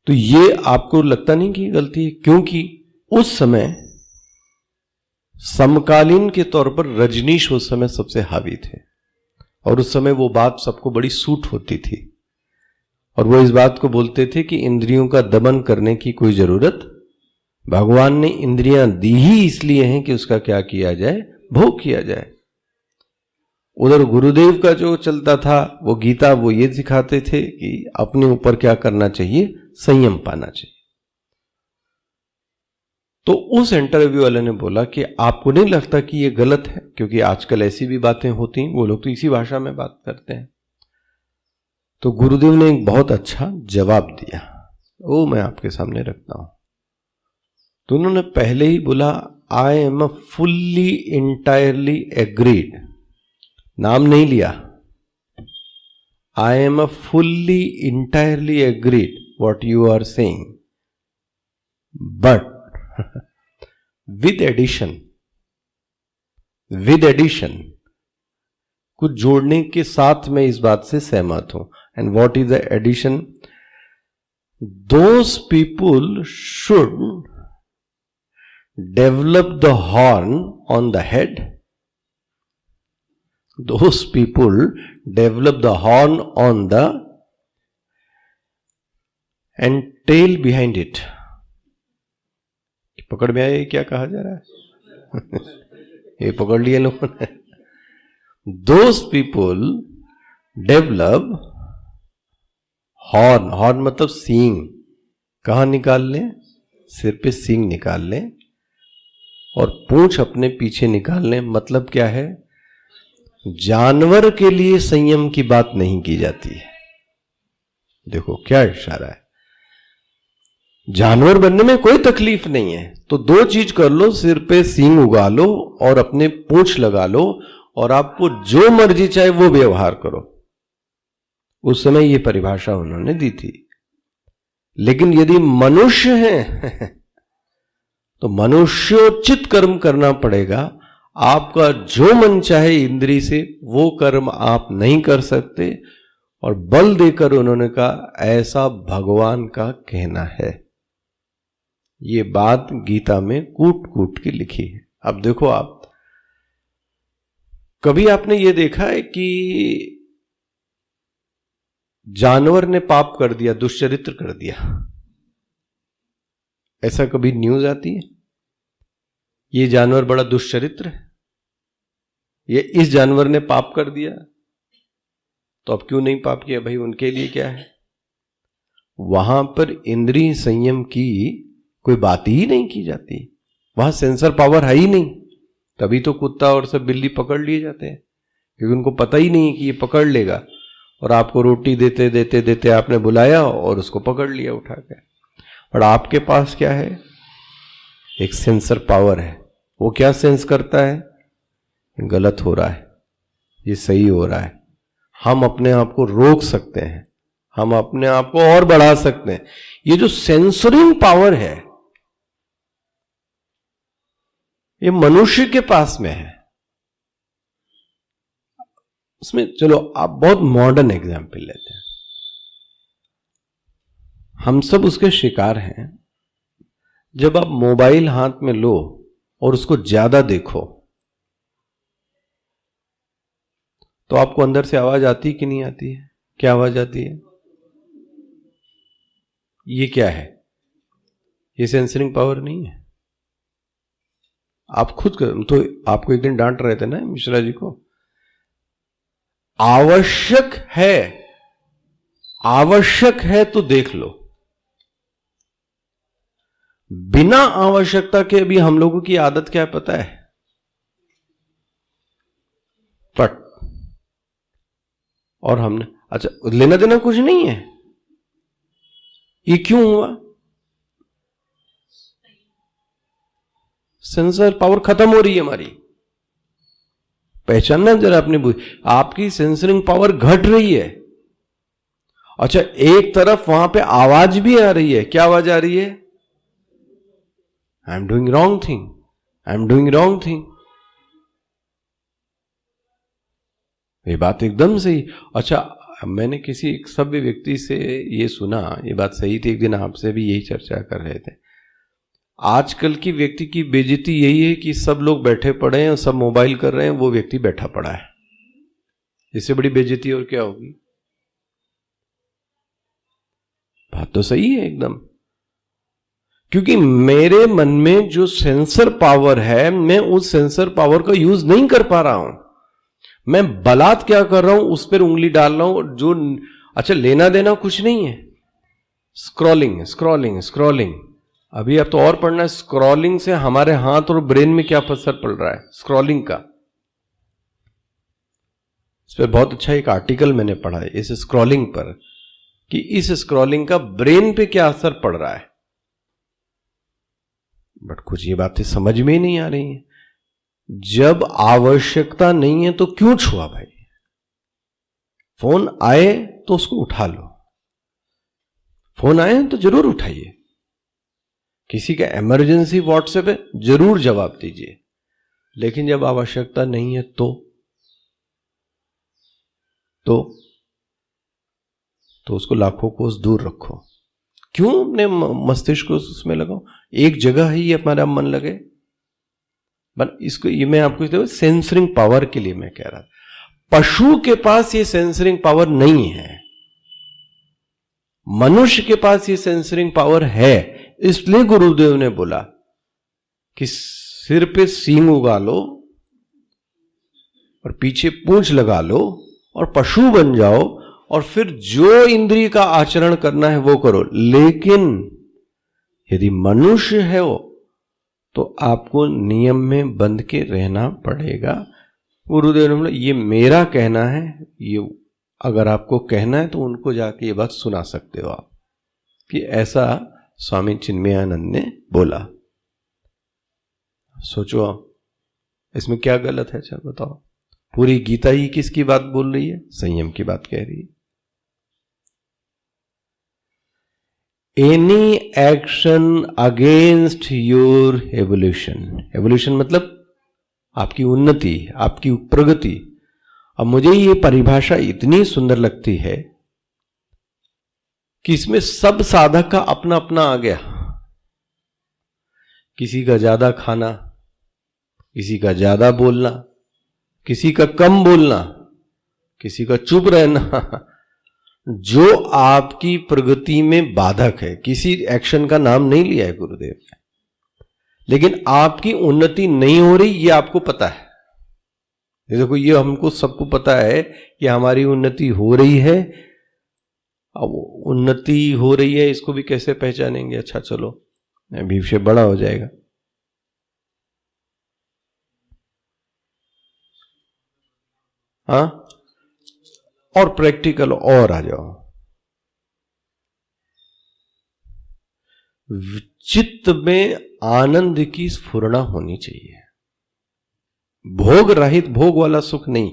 तो ये आपको लगता नहीं कि गलती है? क्योंकि उस समय समकालीन के तौर पर रजनीश उस समय सबसे हावी थे और उस समय वो बात सबको बड़ी सूट होती थी और वो इस बात को बोलते थे कि इंद्रियों का दमन करने की कोई जरूरत, भगवान ने इंद्रियां दी ही इसलिए हैं कि उसका क्या किया जाए? भोग किया जाए। उधर गुरुदेव का जो चलता था वो गीता, वो ये सिखाते थे कि अपने ऊपर क्या करना चाहिए? संयम पाना चाहिए। तो उस इंटरव्यू वाले ने बोला कि आपको नहीं लगता कि ये गलत है? क्योंकि आजकल ऐसी भी बातें होती हैं, वो लोग तो इसी भाषा में बात करते हैं। तो गुरुदेव ने एक बहुत अच्छा जवाब दिया, वो मैं आपके सामने रखता हूं। तो उन्होंने पहले ही बोला, I am a fully entirely agreed. नाम नहीं लिया, I am a fully entirely agreed what you are saying, but with addition, कुछ जोड़ने के साथ मैं इस बात से सहमत हूं। And what is the addition? Those people should develop the horn on the head, those people develop the horn on the and tail behind it. पकड़ में आया क्या कहा जा रहा है? ये पकड़ लिए लोगों ने। Those people develop horn, horn मतलब सींग, कहां निकाल लें? सिर पे सींग निकाल लें, और पूंछ अपने पीछे निकालने, मतलब क्या है? जानवर के लिए संयम की बात नहीं की जाती है। देखो क्या इशारा है, जानवर बनने में कोई तकलीफ नहीं है, तो दो चीज कर लो, सिर पे सींग उगा लो और अपने पूंछ लगा लो और आपको जो मर्जी चाहे वो व्यवहार करो। उस समय ये परिभाषा उन्होंने दी थी। लेकिन यदि मनुष्य है तो मनुष्योचित कर्म करना पड़ेगा। आपका जो मन चाहे इंद्री से वो कर्म आप नहीं कर सकते। और बल देकर उन्होंने कहा ऐसा भगवान का कहना है। ये बात गीता में कूट कूट के लिखी है। अब देखो, आप कभी आपने ये देखा है कि जानवर ने पाप कर दिया, दुष्चरित्र कर दिया, ऐसा कभी न्यूज आती है? ये जानवर बड़ा दुष्चरित्र है, ये इस जानवर ने पाप कर दिया, तो अब क्यों नहीं पाप किया भाई, उनके लिए क्या है? वहां पर इंद्रिय संयम की कोई बात ही नहीं की जाती, वहां सेंसर पावर है ही नहीं। तभी तो कुत्ता और सब बिल्ली पकड़ लिए जाते हैं, क्योंकि उनको पता ही नहीं है कि ये पकड़ लेगा। और आपको रोटी देते देते देते आपने बुलाया और उसको पकड़ लिया उठा के। और आपके पास क्या है? एक सेंसर पावर है। वो क्या सेंस करता है? गलत हो रहा है, ये सही हो रहा है। हम अपने आप को रोक सकते हैं, हम अपने आप को और बढ़ा सकते हैं। ये जो सेंसरिंग पावर है ये मनुष्य के पास में है। उसमें चलो आप बहुत मॉडर्न एग्जाम्पल लेते हैं, हम सब उसके शिकार हैं। जब आप मोबाइल हाथ में लो और उसको ज्यादा देखो तो आपको अंदर से आवाज आती कि नहीं आती है? क्या आवाज आती है? ये क्या है? ये सेंसरिंग पावर नहीं है। आप खुद कर, तो आपको एक दिन डांट रहे थे ना मिश्रा जी को, आवश्यक है तो देख लो। बिना आवश्यकता के भी हम लोगों की आदत क्या है पता है? पट। और हमने अच्छा लेना देना कुछ नहीं है, ये क्यों हुआ? सेंसर पावर खत्म हो रही है हमारी। पहचानना जरा अपने, आपकी सेंसरिंग पावर घट रही है। अच्छा, एक तरफ वहां पे आवाज भी आ रही है। क्या आवाज आ रही है? I am doing wrong thing, I am doing wrong thing. ये बात एकदम सही। अच्छा, मैंने किसी एक सभ्य व्यक्ति से ये सुना, ये बात सही थी, एक दिन आपसे भी यही चर्चा कर रहे थे। आजकल की व्यक्ति की बेइज्जती यही है कि सब लोग बैठे पड़े हैं और सब मोबाइल कर रहे हैं, वो व्यक्ति बैठा पड़ा है। इससे बड़ी बेइज्जती और क्या होगी? बात तो सही है एकदम, क्योंकि मेरे मन में जो सेंसर पावर है मैं उस सेंसर पावर का यूज नहीं कर पा रहा हूं। मैं बलात् क्या कर रहा हूं, उस पर उंगली डाल रहा हूं जो अच्छा लेना देना कुछ नहीं है। Scrolling scrolling scrolling. अभी अब तो और पढ़ना है, स्क्रॉलिंग से हमारे हाथ और ब्रेन में क्या असर पड़ रहा है स्क्रॉलिंग का। इस पर बहुत अच्छा एक आर्टिकल मैंने पढ़ा है इस स्क्रॉलिंग पर, कि इस स्क्रॉलिंग का ब्रेन पे क्या असर पड़ रहा है। बट कुछ ये बातें समझ में ही नहीं आ रही हैं। जब आवश्यकता नहीं है तो क्यों छुआ भाई? फोन आए तो उसको उठा लो, फोन आए तो जरूर उठाइए। किसी का इमरजेंसी व्हाट्सएप है जरूर जवाब दीजिए, लेकिन जब आवश्यकता नहीं है तो उसको लाखों कोस दूर रखो। क्यों अपने मस्तिष्क को उसमें लगाओ? एक जगह ही हमारा मन लगे। बट इसको ये मैं आपको सेंसरिंग पावर के लिए मैं कह रहा था। पशु के पास ये सेंसरिंग पावर नहीं है, मनुष्य के पास ये सेंसरिंग पावर है। इसलिए गुरुदेव ने बोला कि सिर पे सींग उगा लो और पीछे पूंछ लगा लो और पशु बन जाओ, और फिर जो इंद्रिय का आचरण करना है वो करो। लेकिन यदि मनुष्य है वो तो आपको नियम में बंध के रहना पड़ेगा। गुरुदेव ने बोला ये मेरा कहना है, ये अगर आपको कहना है तो उनको जाके ये बात सुना सकते हो आप, कि ऐसा स्वामी चिन्मयानंद ने बोला। सोचो इसमें क्या गलत है, चल बताओ। पूरी गीता ही किसकी बात बोल रही है? संयम की बात कह रही है। Any action against your evolution, evolution मतलब आपकी उन्नति, आपकी प्रगति। अब मुझे ये परिभाषा इतनी सुंदर लगती है कि इसमें सब साधक का अपना अपना आ गया। किसी का ज्यादा खाना, किसी का ज्यादा बोलना, किसी का कम बोलना, किसी का चुप रहना, जो आपकी प्रगति में बाधक है। किसी एक्शन का नाम नहीं लिया है गुरुदेव ने, लेकिन आपकी उन्नति नहीं हो रही ये आपको पता है। देखो ये हमको सबको पता है कि हमारी उन्नति हो रही है। अब उन्नति हो रही है इसको भी कैसे पहचानेंगे? अच्छा चलो अभी से बड़ा हो जाएगा। हाँ, और प्रैक्टिकल और आ जाओ। चित्त में आनंद की स्फुरणा होनी चाहिए, भोग रहित, भोग वाला सुख नहीं।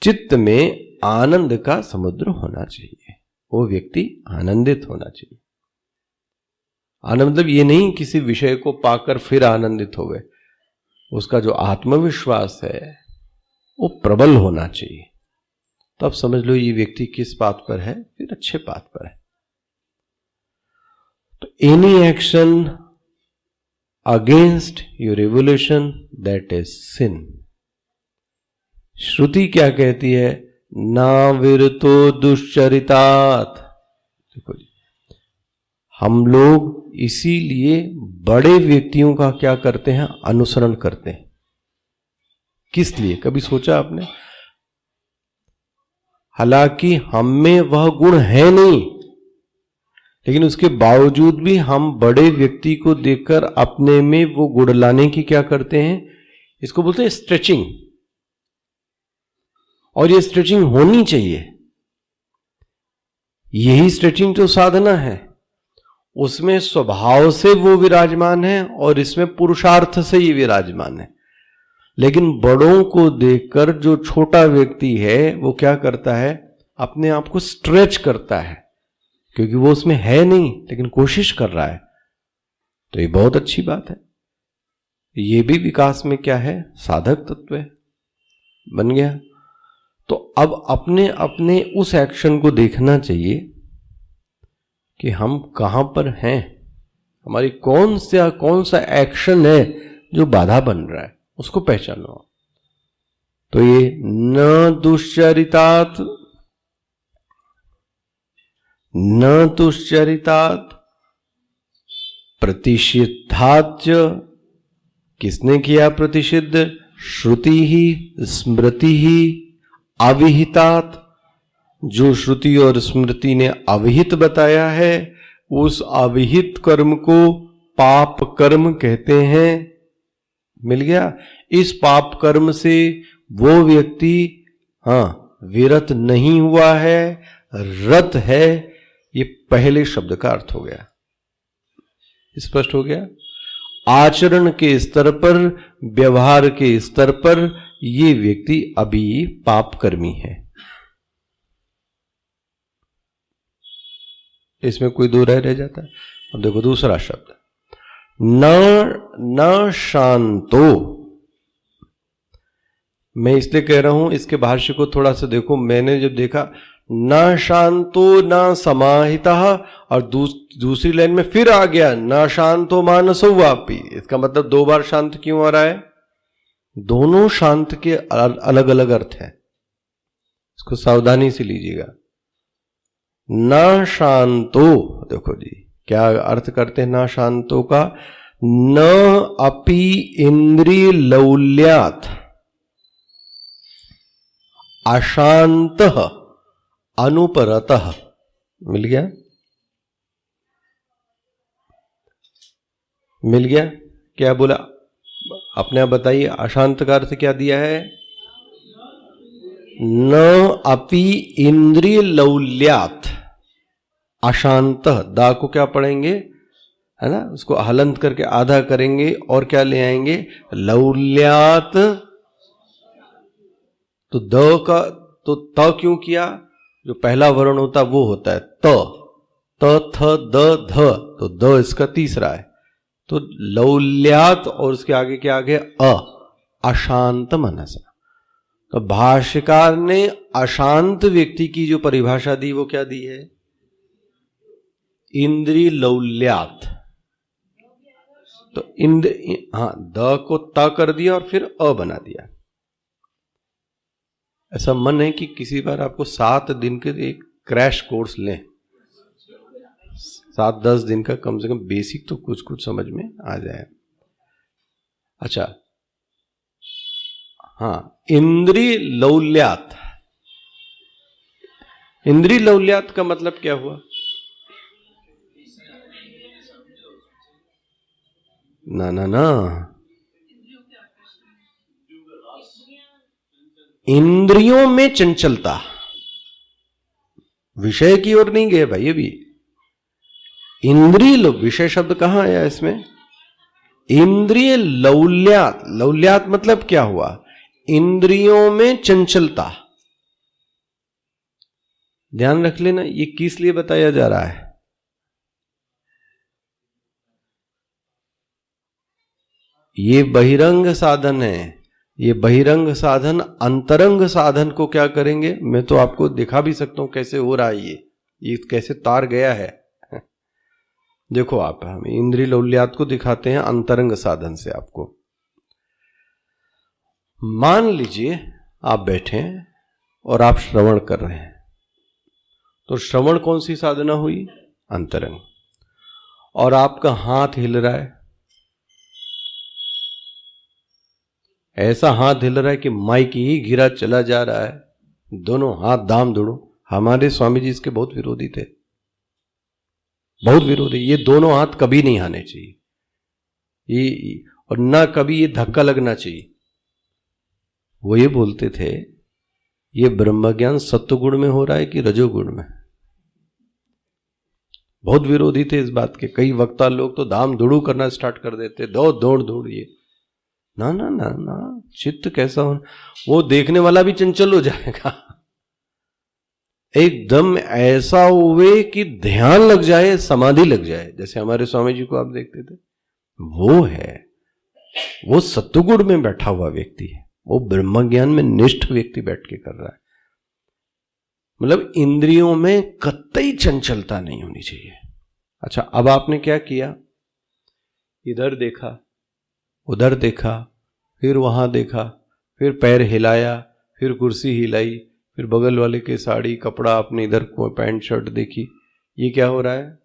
चित्त में आनंद का समुद्र होना चाहिए, वो व्यक्ति आनंदित होना चाहिए। आनंद मतलब ये नहीं किसी विषय को पाकर फिर आनंदित हो गए, उसका जो आत्मविश्वास है वो प्रबल होना चाहिए। तो अब समझ लो ये व्यक्ति किस बात पर है, फिर अच्छे बात पर है। तो any action against your evolution that is sin. Shruti क्या कहती है? ना विरतो दुश्चरितात। देखो जी, हम लोग इसीलिए बड़े व्यक्तियों का क्या करते हैं? अनुसरण करते हैं। किस लिए? कभी सोचा आपने? हालांकि हम में वह गुण है नहीं, लेकिन उसके बावजूद भी हम बड़े व्यक्ति को देखकर अपने में वो गुण लाने की क्या करते हैं? इसको बोलते हैं स्ट्रेचिंग। और ये स्ट्रेचिंग होनी चाहिए। यही स्ट्रेचिंग जो साधना है, उसमें स्वभाव से वो विराजमान है और इसमें पुरुषार्थ से ये विराजमान है। लेकिन बड़ों को देखकर जो छोटा व्यक्ति है वो क्या करता है? अपने आप को स्ट्रेच करता है, क्योंकि वो उसमें है नहीं लेकिन कोशिश कर रहा है। तो ये बहुत अच्छी बात है। ये भी विकास में क्या है? साधक तत्व है, बन गया। तो अब अपने अपने उस एक्शन को देखना चाहिए कि हम कहां पर हैं, हमारी कौन सा एक्शन है जो बाधा बन रहा है, उसको पहचानो। तो ये न दुश्चरितात, न दुश्चरितात प्रतिषिद्धाच। किसने किया प्रतिषिद्ध? श्रुति ही, स्मृति ही, अविहितात। जो श्रुति और स्मृति ने अविहित बताया है, उस अविहित कर्म को पाप कर्म कहते हैं। मिल गया? इस पाप कर्म से वो व्यक्ति विरत नहीं हुआ है, रत है। ये पहले शब्द का अर्थ हो गया, स्पष्ट हो गया। आचरण के स्तर पर, व्यवहार के स्तर पर ये व्यक्ति अभी पाप कर्मी है। इसमें कोई दो रह जाता है। अब देखो दूसरा शब्द, न शांतो। मैं इसलिए कह रहा हूं, इसके भाष्य को थोड़ा सा देखो। मैंने जब देखा न शांतो न समाहितः, और दूसरी लाइन में फिर आ गया न शांतो मानसो वापी। इसका मतलब दो बार शांत क्यों आ रहा है? दोनों शांत के अलग अलग अर्थ हैं, इसको सावधानी से लीजिएगा। न शांतो, देखो जी क्या अर्थ करते हैं न शांतो का? न अपि इंद्रिय लौल्यात अशांत अनुपरतः। मिल गया? मिल गया? क्या बोला? अपने आप बताइए, अशांत का अर्थ क्या दिया है? न अपि इंद्रिय लौल्यात। अशांत, दा को क्या पढ़ेंगे, है ना, उसको हलंत करके आधा करेंगे और क्या ले आएंगे? लौल्यात। तो द का तो त क्यों किया? जो पहला वर्ण होता वो होता है त, थ द ध, तो द इसका तीसरा है। तो लौल्यात और उसके आगे क्या आगे? अशांत मनसा। तो भाष्यकार ने अशांत व्यक्ति की जो परिभाषा दी वो क्या दी है? इंद्रिय लौल्यात। तो हाँ, द को त कर दिया और फिर अ बना दिया। ऐसा मन है कि किसी बार आपको 7 दिन के एक क्रैश कोर्स लें, 7-10 दिन का, कम से कम बेसिक तो कुछ कुछ समझ में आ जाए। अच्छा, हाँ, इंद्रिय लौल्यात। इंद्रिय लौल्यात का मतलब क्या हुआ? ना ना ना, इंद्रियों में चंचलता। विषय की ओर नहीं गए भाई अभी। इंद्रिय, विषय शब्द कहां आया इसमें? इंद्रिय लौल्यात। लौल्यात मतलब क्या हुआ? इंद्रियों में चंचलता। ध्यान रख लेना, ये किस लिए बताया जा रहा है? ये बहिरंग साधन है। ये बहिरंग साधन अंतरंग साधन को क्या करेंगे? मैं तो आपको दिखा भी सकता हूं कैसे हो रहा है ये कैसे तार गया है। देखो, आप हम इंद्रिय लौल्यात को दिखाते हैं अंतरंग साधन से आपको। मान लीजिए आप बैठे हैं और आप श्रवण कर रहे हैं, तो श्रवण कौन सी साधना हुई? अंतरंग। और आपका हाथ हिल रहा है, ऐसा हाथ हिल रहा है कि माइक ही गिरा चला जा रहा है, दोनों हाथ दाम दुड़ो। हमारे स्वामी जी इसके बहुत विरोधी थे, बहुत विरोधी। ये दोनों हाथ कभी नहीं आने चाहिए, ये और ना कभी ये धक्का लगना चाहिए। वो ये बोलते थे, ये ब्रह्म ज्ञान सत्वगुण में हो रहा है कि रजोगुण में? बहुत विरोधी थे इस बात के। कई वक्ता लोग तो दाम दुड़ू करना स्टार्ट कर देते, दौड़ दौड़ ये। ना ना ना ना, चित्त कैसा हो, वो देखने वाला भी चंचल हो जाएगा। एकदम ऐसा हुए कि ध्यान लग जाए, समाधि लग जाए, जैसे हमारे स्वामी जी को आप देखते थे। वो है, वो सत्वगुण में बैठा हुआ व्यक्ति है, वो ब्रह्म ज्ञान में निष्ठ व्यक्ति बैठ के कर रहा है। मतलब इंद्रियों में कतई चंचलता नहीं होनी चाहिए। अच्छा, अब आपने क्या किया? इधर देखा, उधर देखा, फिर वहां देखा, फिर पैर हिलाया, फिर कुर्सी हिलाई, फिर बगल वाले के साड़ी कपड़ा, आपने इधर को पैंट शर्ट देखी। ये क्या हो रहा है?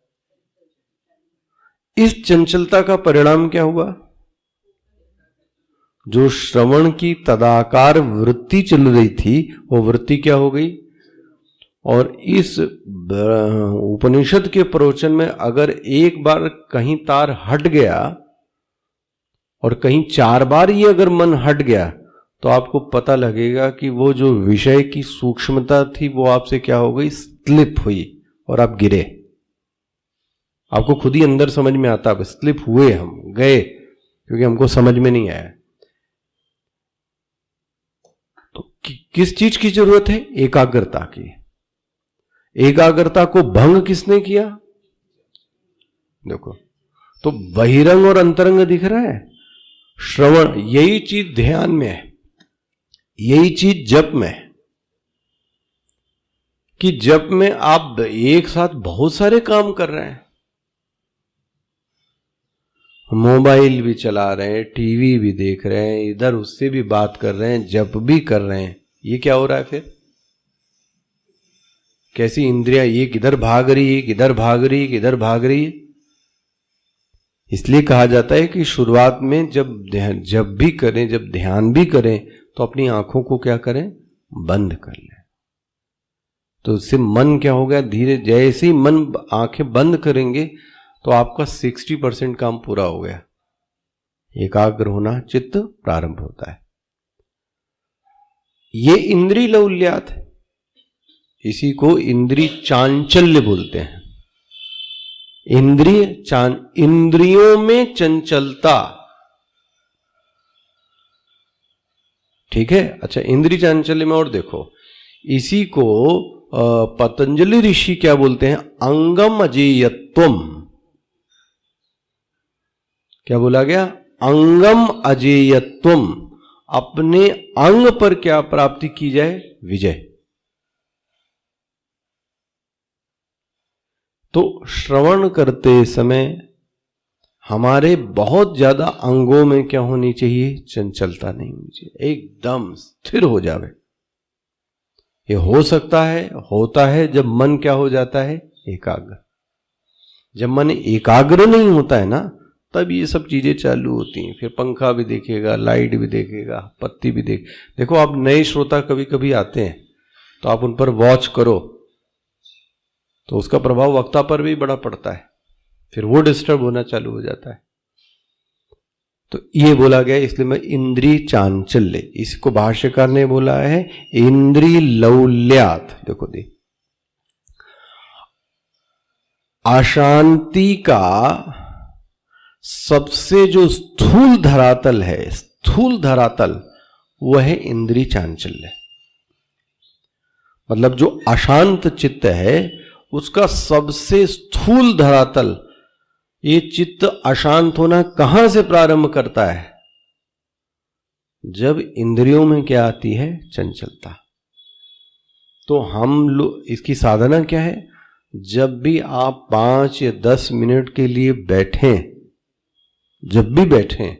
इस चंचलता का परिणाम क्या हुआ? जो श्रवण की तदाकार वृत्ति चल रही थी, वो वृत्ति क्या हो गई? और इस उपनिषद के प्रवचन में अगर एक बार कहीं तार हट गया और कहीं 4 बार ये अगर मन हट गया, तो आपको पता लगेगा कि वो जो विषय की सूक्ष्मता थी वो आपसे क्या हो गई? स्लिप हुई और आप गिरे। आपको खुद ही अंदर समझ में आता है, स्लिप हुए, हम गए क्योंकि हमको समझ में नहीं आया। तो किस चीज की जरूरत है? एकाग्रता की। एकाग्रता को भंग किसने किया? देखो, तो बहिरंग और अंतरंग दिख रहा है। श्रवण, यही चीज ध्यान में है, यही चीज जप में है, कि जप में आप एक साथ बहुत सारे काम कर रहे हैं। मोबाइल भी चला रहे हैं, टीवी भी देख रहे हैं, इधर उससे भी बात कर रहे हैं, जप भी कर रहे हैं। ये क्या हो रहा है फिर? कैसी इंद्रियां, ये किधर भाग रही है, किधर भाग रही है, किधर भाग रही है। इसलिए कहा जाता है कि शुरुआत में जब भी करें, जब ध्यान भी करें, तो अपनी आंखों को क्या करें? बंद कर लें। तो उससे मन क्या हो गया? धीरे, जैसे ही मन आंखें बंद करेंगे तो आपका 60% काम पूरा हो गया। एकाग्र होना चित्त प्रारंभ होता है। ये इंद्रिय लौल्यात है, इसी को इंद्रिय चांचल्य बोलते हैं। इंद्रियों में चंचलता, ठीक है। अच्छा, इंद्रिय चांचल्य में और देखो, इसी को पतंजलि ऋषि क्या बोलते हैं? अंगम अजेयत्वम। क्या बोला गया? अंगम अजेयत्वम। अपने अंग पर क्या प्राप्ति की जाए? विजय। तो श्रवण करते समय हमारे बहुत ज्यादा अंगों में क्या होनी चाहिए? चंचलता नहीं होनी चाहिए, एकदम स्थिर हो जावे। ये हो सकता है, होता है जब मन क्या हो जाता है? एकाग्र। जब मन एकाग्र नहीं होता है ना, तब ये सब चीजें चालू होती हैं। फिर पंखा भी देखेगा, लाइट भी देखेगा, पत्ती भी देखो आप नए श्रोता कभी कभी आते हैं तो आप उन पर वॉच करो तो उसका प्रभाव वक्ता पर भी बड़ा पड़ता है, फिर वो डिस्टर्ब होना चालू हो जाता है। तो ये बोला गया, इसलिए मैं इंद्रिय चांचल्य, इसको भाष्यकार ने बोला है इंद्रिय लौल्यात। देखो अशांति का सबसे जो स्थूल धरातल है, स्थूल धरातल, वह है इंद्रिय चांचल्य। मतलब जो अशांत चित्त है उसका सबसे स्थूल धरातल, ये चित्त अशांत होना कहां से प्रारंभ करता है? जब इंद्रियों में क्या आती है? चंचलता। तो हम लोग, इसकी साधना क्या है? जब भी आप 5 या 10 मिनट के लिए बैठें, जब भी बैठें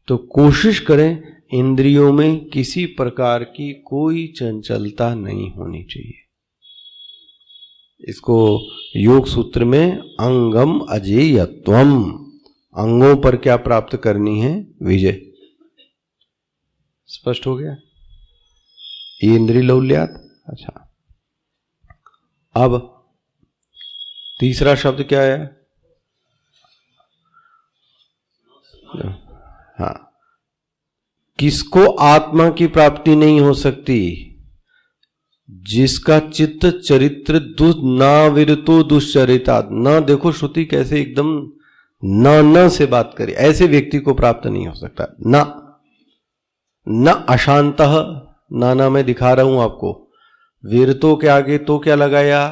तो कोशिश करें इंद्रियों में किसी प्रकार की कोई चंचलता नहीं होनी चाहिए। इसको योग सूत्र में अंगम अजेयत्वम, अंगों पर क्या प्राप्त करनी है? विजय। स्पष्ट हो गया ये इंद्रिय लौल्यात। अच्छा, अब तीसरा शब्द क्या है? हाँ, किसको आत्मा की प्राप्ति नहीं हो सकती? जिसका चित्त चरित्र ना विरतो दुश्चरिता। ना, देखो श्रुति कैसे एकदम न से बात करी, ऐसे व्यक्ति को प्राप्त नहीं हो सकता। न अशांत, ना मैं दिखा रहा हूं आपको, विरतो के आगे तो क्या लगाया?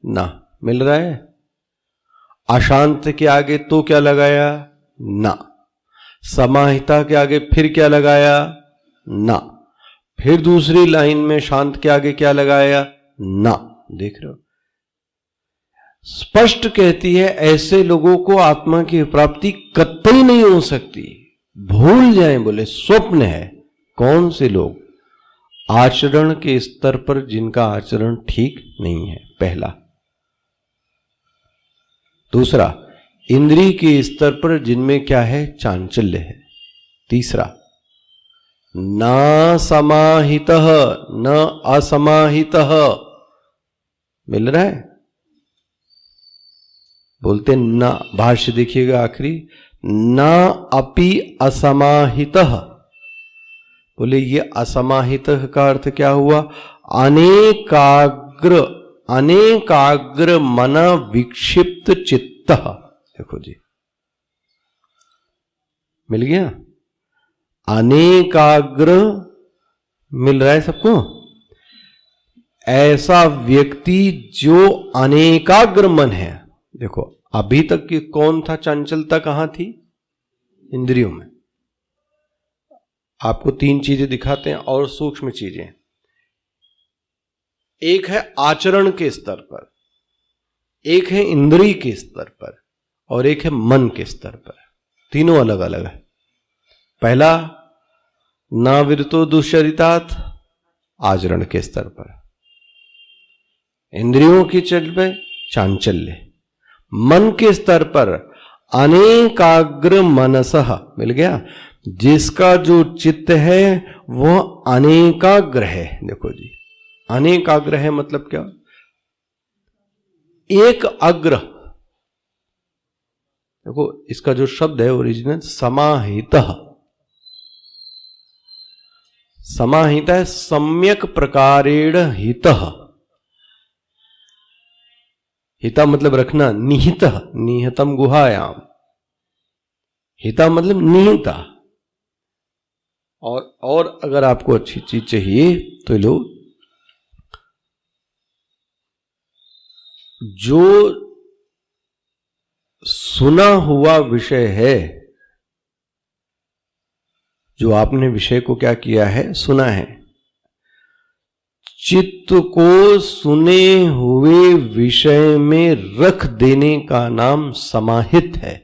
ना। मिल रहा है? अशांत के आगे तो क्या लगाया? ना। समाहिता के आगे फिर क्या लगाया? ना। फिर दूसरी लाइन में शांत के आगे क्या लगाया? ना। देख रहे हो, स्पष्ट कहती है ऐसे लोगों को आत्मा की प्राप्ति कतई नहीं हो सकती। भूल जाएं, बोले स्वप्न है। कौन से लोग? आचरण के स्तर पर जिनका आचरण ठीक नहीं है, पहला। दूसरा, इंद्रिय के स्तर पर जिनमें क्या है? चांचल्य है। तीसरा, न समाहितः न असमाहितः। मिल रहा है? बोलते न, भाष्य देखिएगा आखिरी, न अपि असमाहितः। बोले ये असमाहितः का अर्थ क्या हुआ? अनेकाग्र मन विक्षिप्त चित्त। देखो जी, मिल गया? अनेकाग्र मिल रहा है सबको? ऐसा व्यक्ति जो अनेकाग्र मन है। देखो अभी तक की कौन था? चंचलता कहां थी? इंद्रियों में। आपको 3 चीजें दिखाते हैं और सूक्ष्म चीजें। एक है आचरण के स्तर पर, एक है इंद्रिय के स्तर पर, और एक है मन के स्तर पर। तीनों अलग अलग है। पहला, ना विरतो दुश्चरितात्, आचरण के स्तर पर। इंद्रियों की चल पे चांचल्य। मन के स्तर पर अनेकाग्र मनसः। मिल गया? जिसका जो चित्त है वह अनेकाग्र है। देखो जी, अनेकाग्र है मतलब क्या? एक अग्र, देखो इसका जो शब्द है ओरिजिनल समाहितः, समाहिता है सम्यक प्रकारेण हितः। हिता मतलब रखना, निहितः निहितम गुहायाम, हिता मतलब निहिता। और अगर आपको अच्छी चीज चाहिए तो लो, जो सुना हुआ विषय है, जो आपने विषय को क्या किया है, सुना है, चित्त को सुने हुए विषय में रख देने का नाम समाहित है।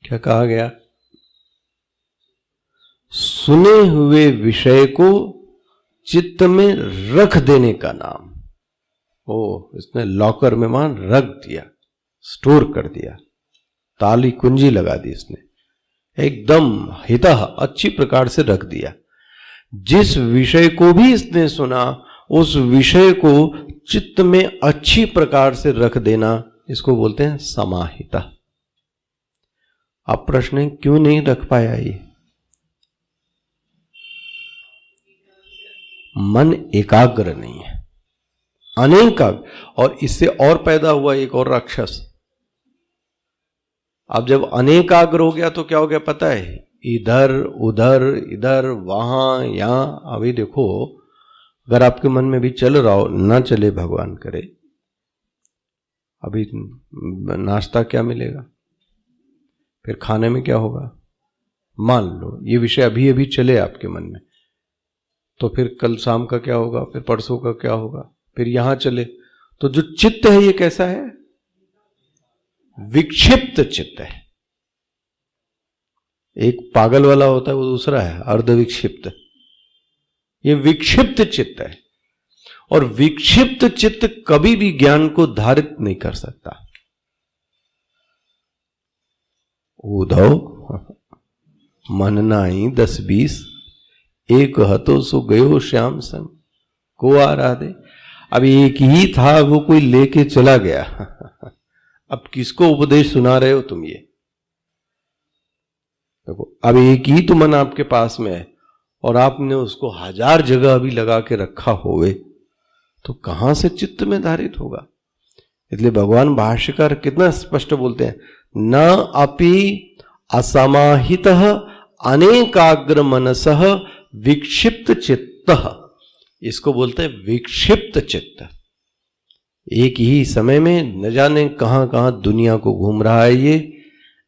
क्या कहा गया? सुने हुए विषय को चित्त में रख देने का नाम। इसने लॉकर में वहां रख दिया, स्टोर कर दिया, ताली कुंजी लगा दी इसने, एकदम हितः अच्छी प्रकार से रख दिया। जिस विषय को भी इसने सुना उस विषय को चित्त में अच्छी प्रकार से रख देना, इसको बोलते हैं समाहिता। अब प्रश्न है क्यों नहीं रख पाया ये? मन एकाग्र नहीं है, अनेकाग्र। और इससे और पैदा हुआ एक और राक्षस। अब जब अनेकाग्र हो गया तो क्या हो गया पता है? इधर उधर, इधर वहां यहां। अभी देखो, अगर आपके मन में भी चल रहा हो, ना चले भगवान करे, अभी नाश्ता क्या मिलेगा, फिर खाने में क्या होगा? मान लो ये विषय अभी अभी चले आपके मन में, तो फिर कल शाम का क्या होगा, फिर परसों का क्या होगा, फिर यहां चले। तो जो चित्त है ये कैसा है? विक्षिप्त चित्त है। एक पागल वाला होता है, वो दूसरा है अर्धविक्षिप्त। ये विक्षिप्त चित्त है, और विक्षिप्त चित्त कभी भी ज्ञान को धारित नहीं कर सकता। उधव मन नाई 10-20, एक हतो सो गयो श्याम संग को आराधे। अब एक ही था, वो कोई लेके चला गया। अब किसको उपदेश सुना रहे हो तुम? ये देखो, अब एक ही तो मन आपके पास में है और आपने उसको 1000 जगह अभी लगा के रखा होवे, तो कहां से चित्त में धारित होगा? इसलिए भगवान भाष्यकार कितना स्पष्ट बोलते हैं, न अपि असमाहितः अनेकाग्र मनसः विक्षिप्त चित्तः। इसको बोलते हैं विक्षिप्त चित्त। एक ही समय में न जाने कहां कहां दुनिया को घूम रहा है ये,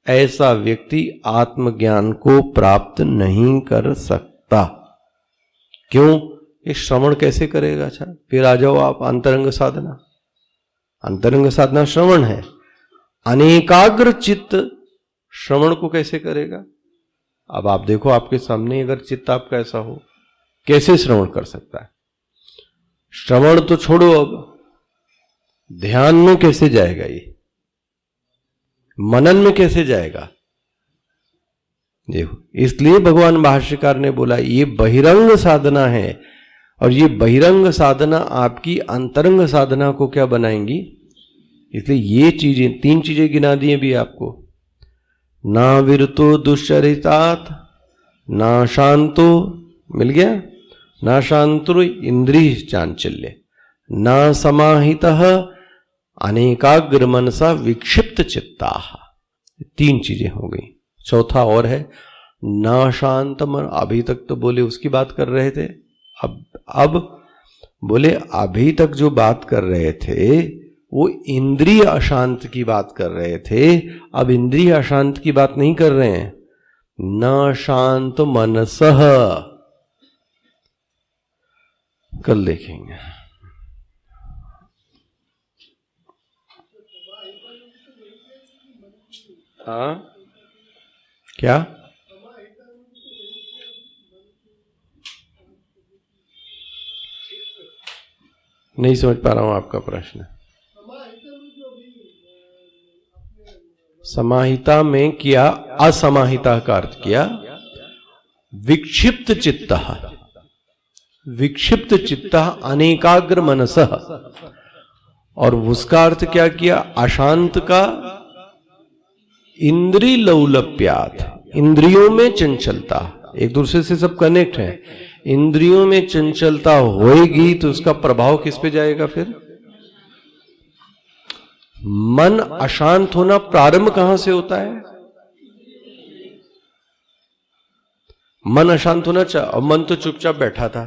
ऐसा व्यक्ति आत्मज्ञान को प्राप्त नहीं कर सकता। क्यों? ये श्रवण कैसे करेगा? अच्छा, फिर आ जाओ आप अंतरंग साधना। अंतरंग साधना श्रवण है। अनेकाग्र चित्त श्रवण को कैसे करेगा? अब आप देखो, आपके सामने अगर चित्त आपका ऐसा हो, कैसे श्रवण कर सकता है? श्रवण तो छोड़ो, अब ध्यान में कैसे जाएगा? ये मनन में कैसे जाएगा? देखो, इसलिए भगवान भाष्यकार ने बोला ये बहिरंग साधना है, और ये बहिरंग साधना आपकी अंतरंग साधना को क्या बनाएंगी? इसलिए ये चीजें, 3 चीजें गिना दी भी आपको। ना विरतो दुश्चरितात, ना शांतो, मिल गया, ना शांतो इंद्रिय चांचल्य, ना समाहितः अनेकाग्र मनसा विक्षिप्त चित्ता। 3 चीजें हो गई। चौथा और है ना शांत मन। अभी तक तो बोले उसकी बात कर रहे थे, अब बोले अभी तक जो बात कर रहे थे वो इंद्रिय अशांत की बात कर रहे थे, अब इंद्रिय अशांत की बात नहीं कर रहे हैं। न शांत मनसः, कल देखेंगे। हाँ, क्या? नहीं समझ पा रहा हूं आपका प्रश्न। समाहिता में किया, असमाहिता का अर्थ किया विक्षिप्त चित्तः। विक्षिप्त चित्तः अनेकाग्र मनसः, और उसका अर्थ क्या किया? अशांत का इंद्रिय लौलप्यात, इंद्रियों में चंचलता, एक दूसरे से सब कनेक्ट है। इंद्रियों में चंचलता होएगी तो उसका प्रभाव किस पे जाएगा? फिर मन अशांत होना प्रारंभ कहां से होता है? मन अशांत होना चाहिए। मन तो चुपचाप बैठा था,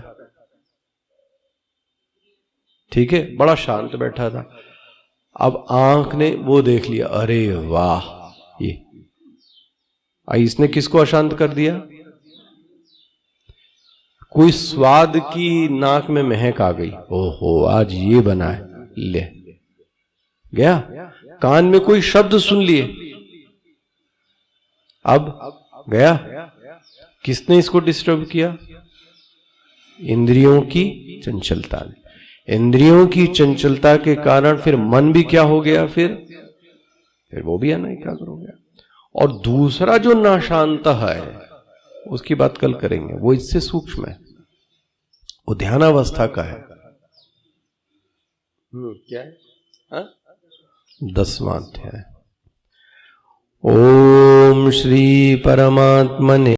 ठीक है, बड़ा शांत बैठा था। अब आंख ने वो देख लिया, अरे वाह, ये इसने किसको अशांत कर दिया? कोई स्वाद की नाक में महक आ गई, ओहो आज ये बना है, ले गया। कान में कोई शब्द सुन लिए, अब गया। किसने इसको डिस्टर्ब किया? इंद्रियों की चंचलता ने। इंद्रियों की चंचलता के कारण फिर मन भी क्या हो गया? फिर वो भी अनाएकाग्र हो गया। और दूसरा जो नाशांत है उसकी बात कल करेंगे, वो इससे सूक्ष्म है, वो ध्यानावस्था का है। क्या है? 10वां अध्याय। ओम श्री परमात्मने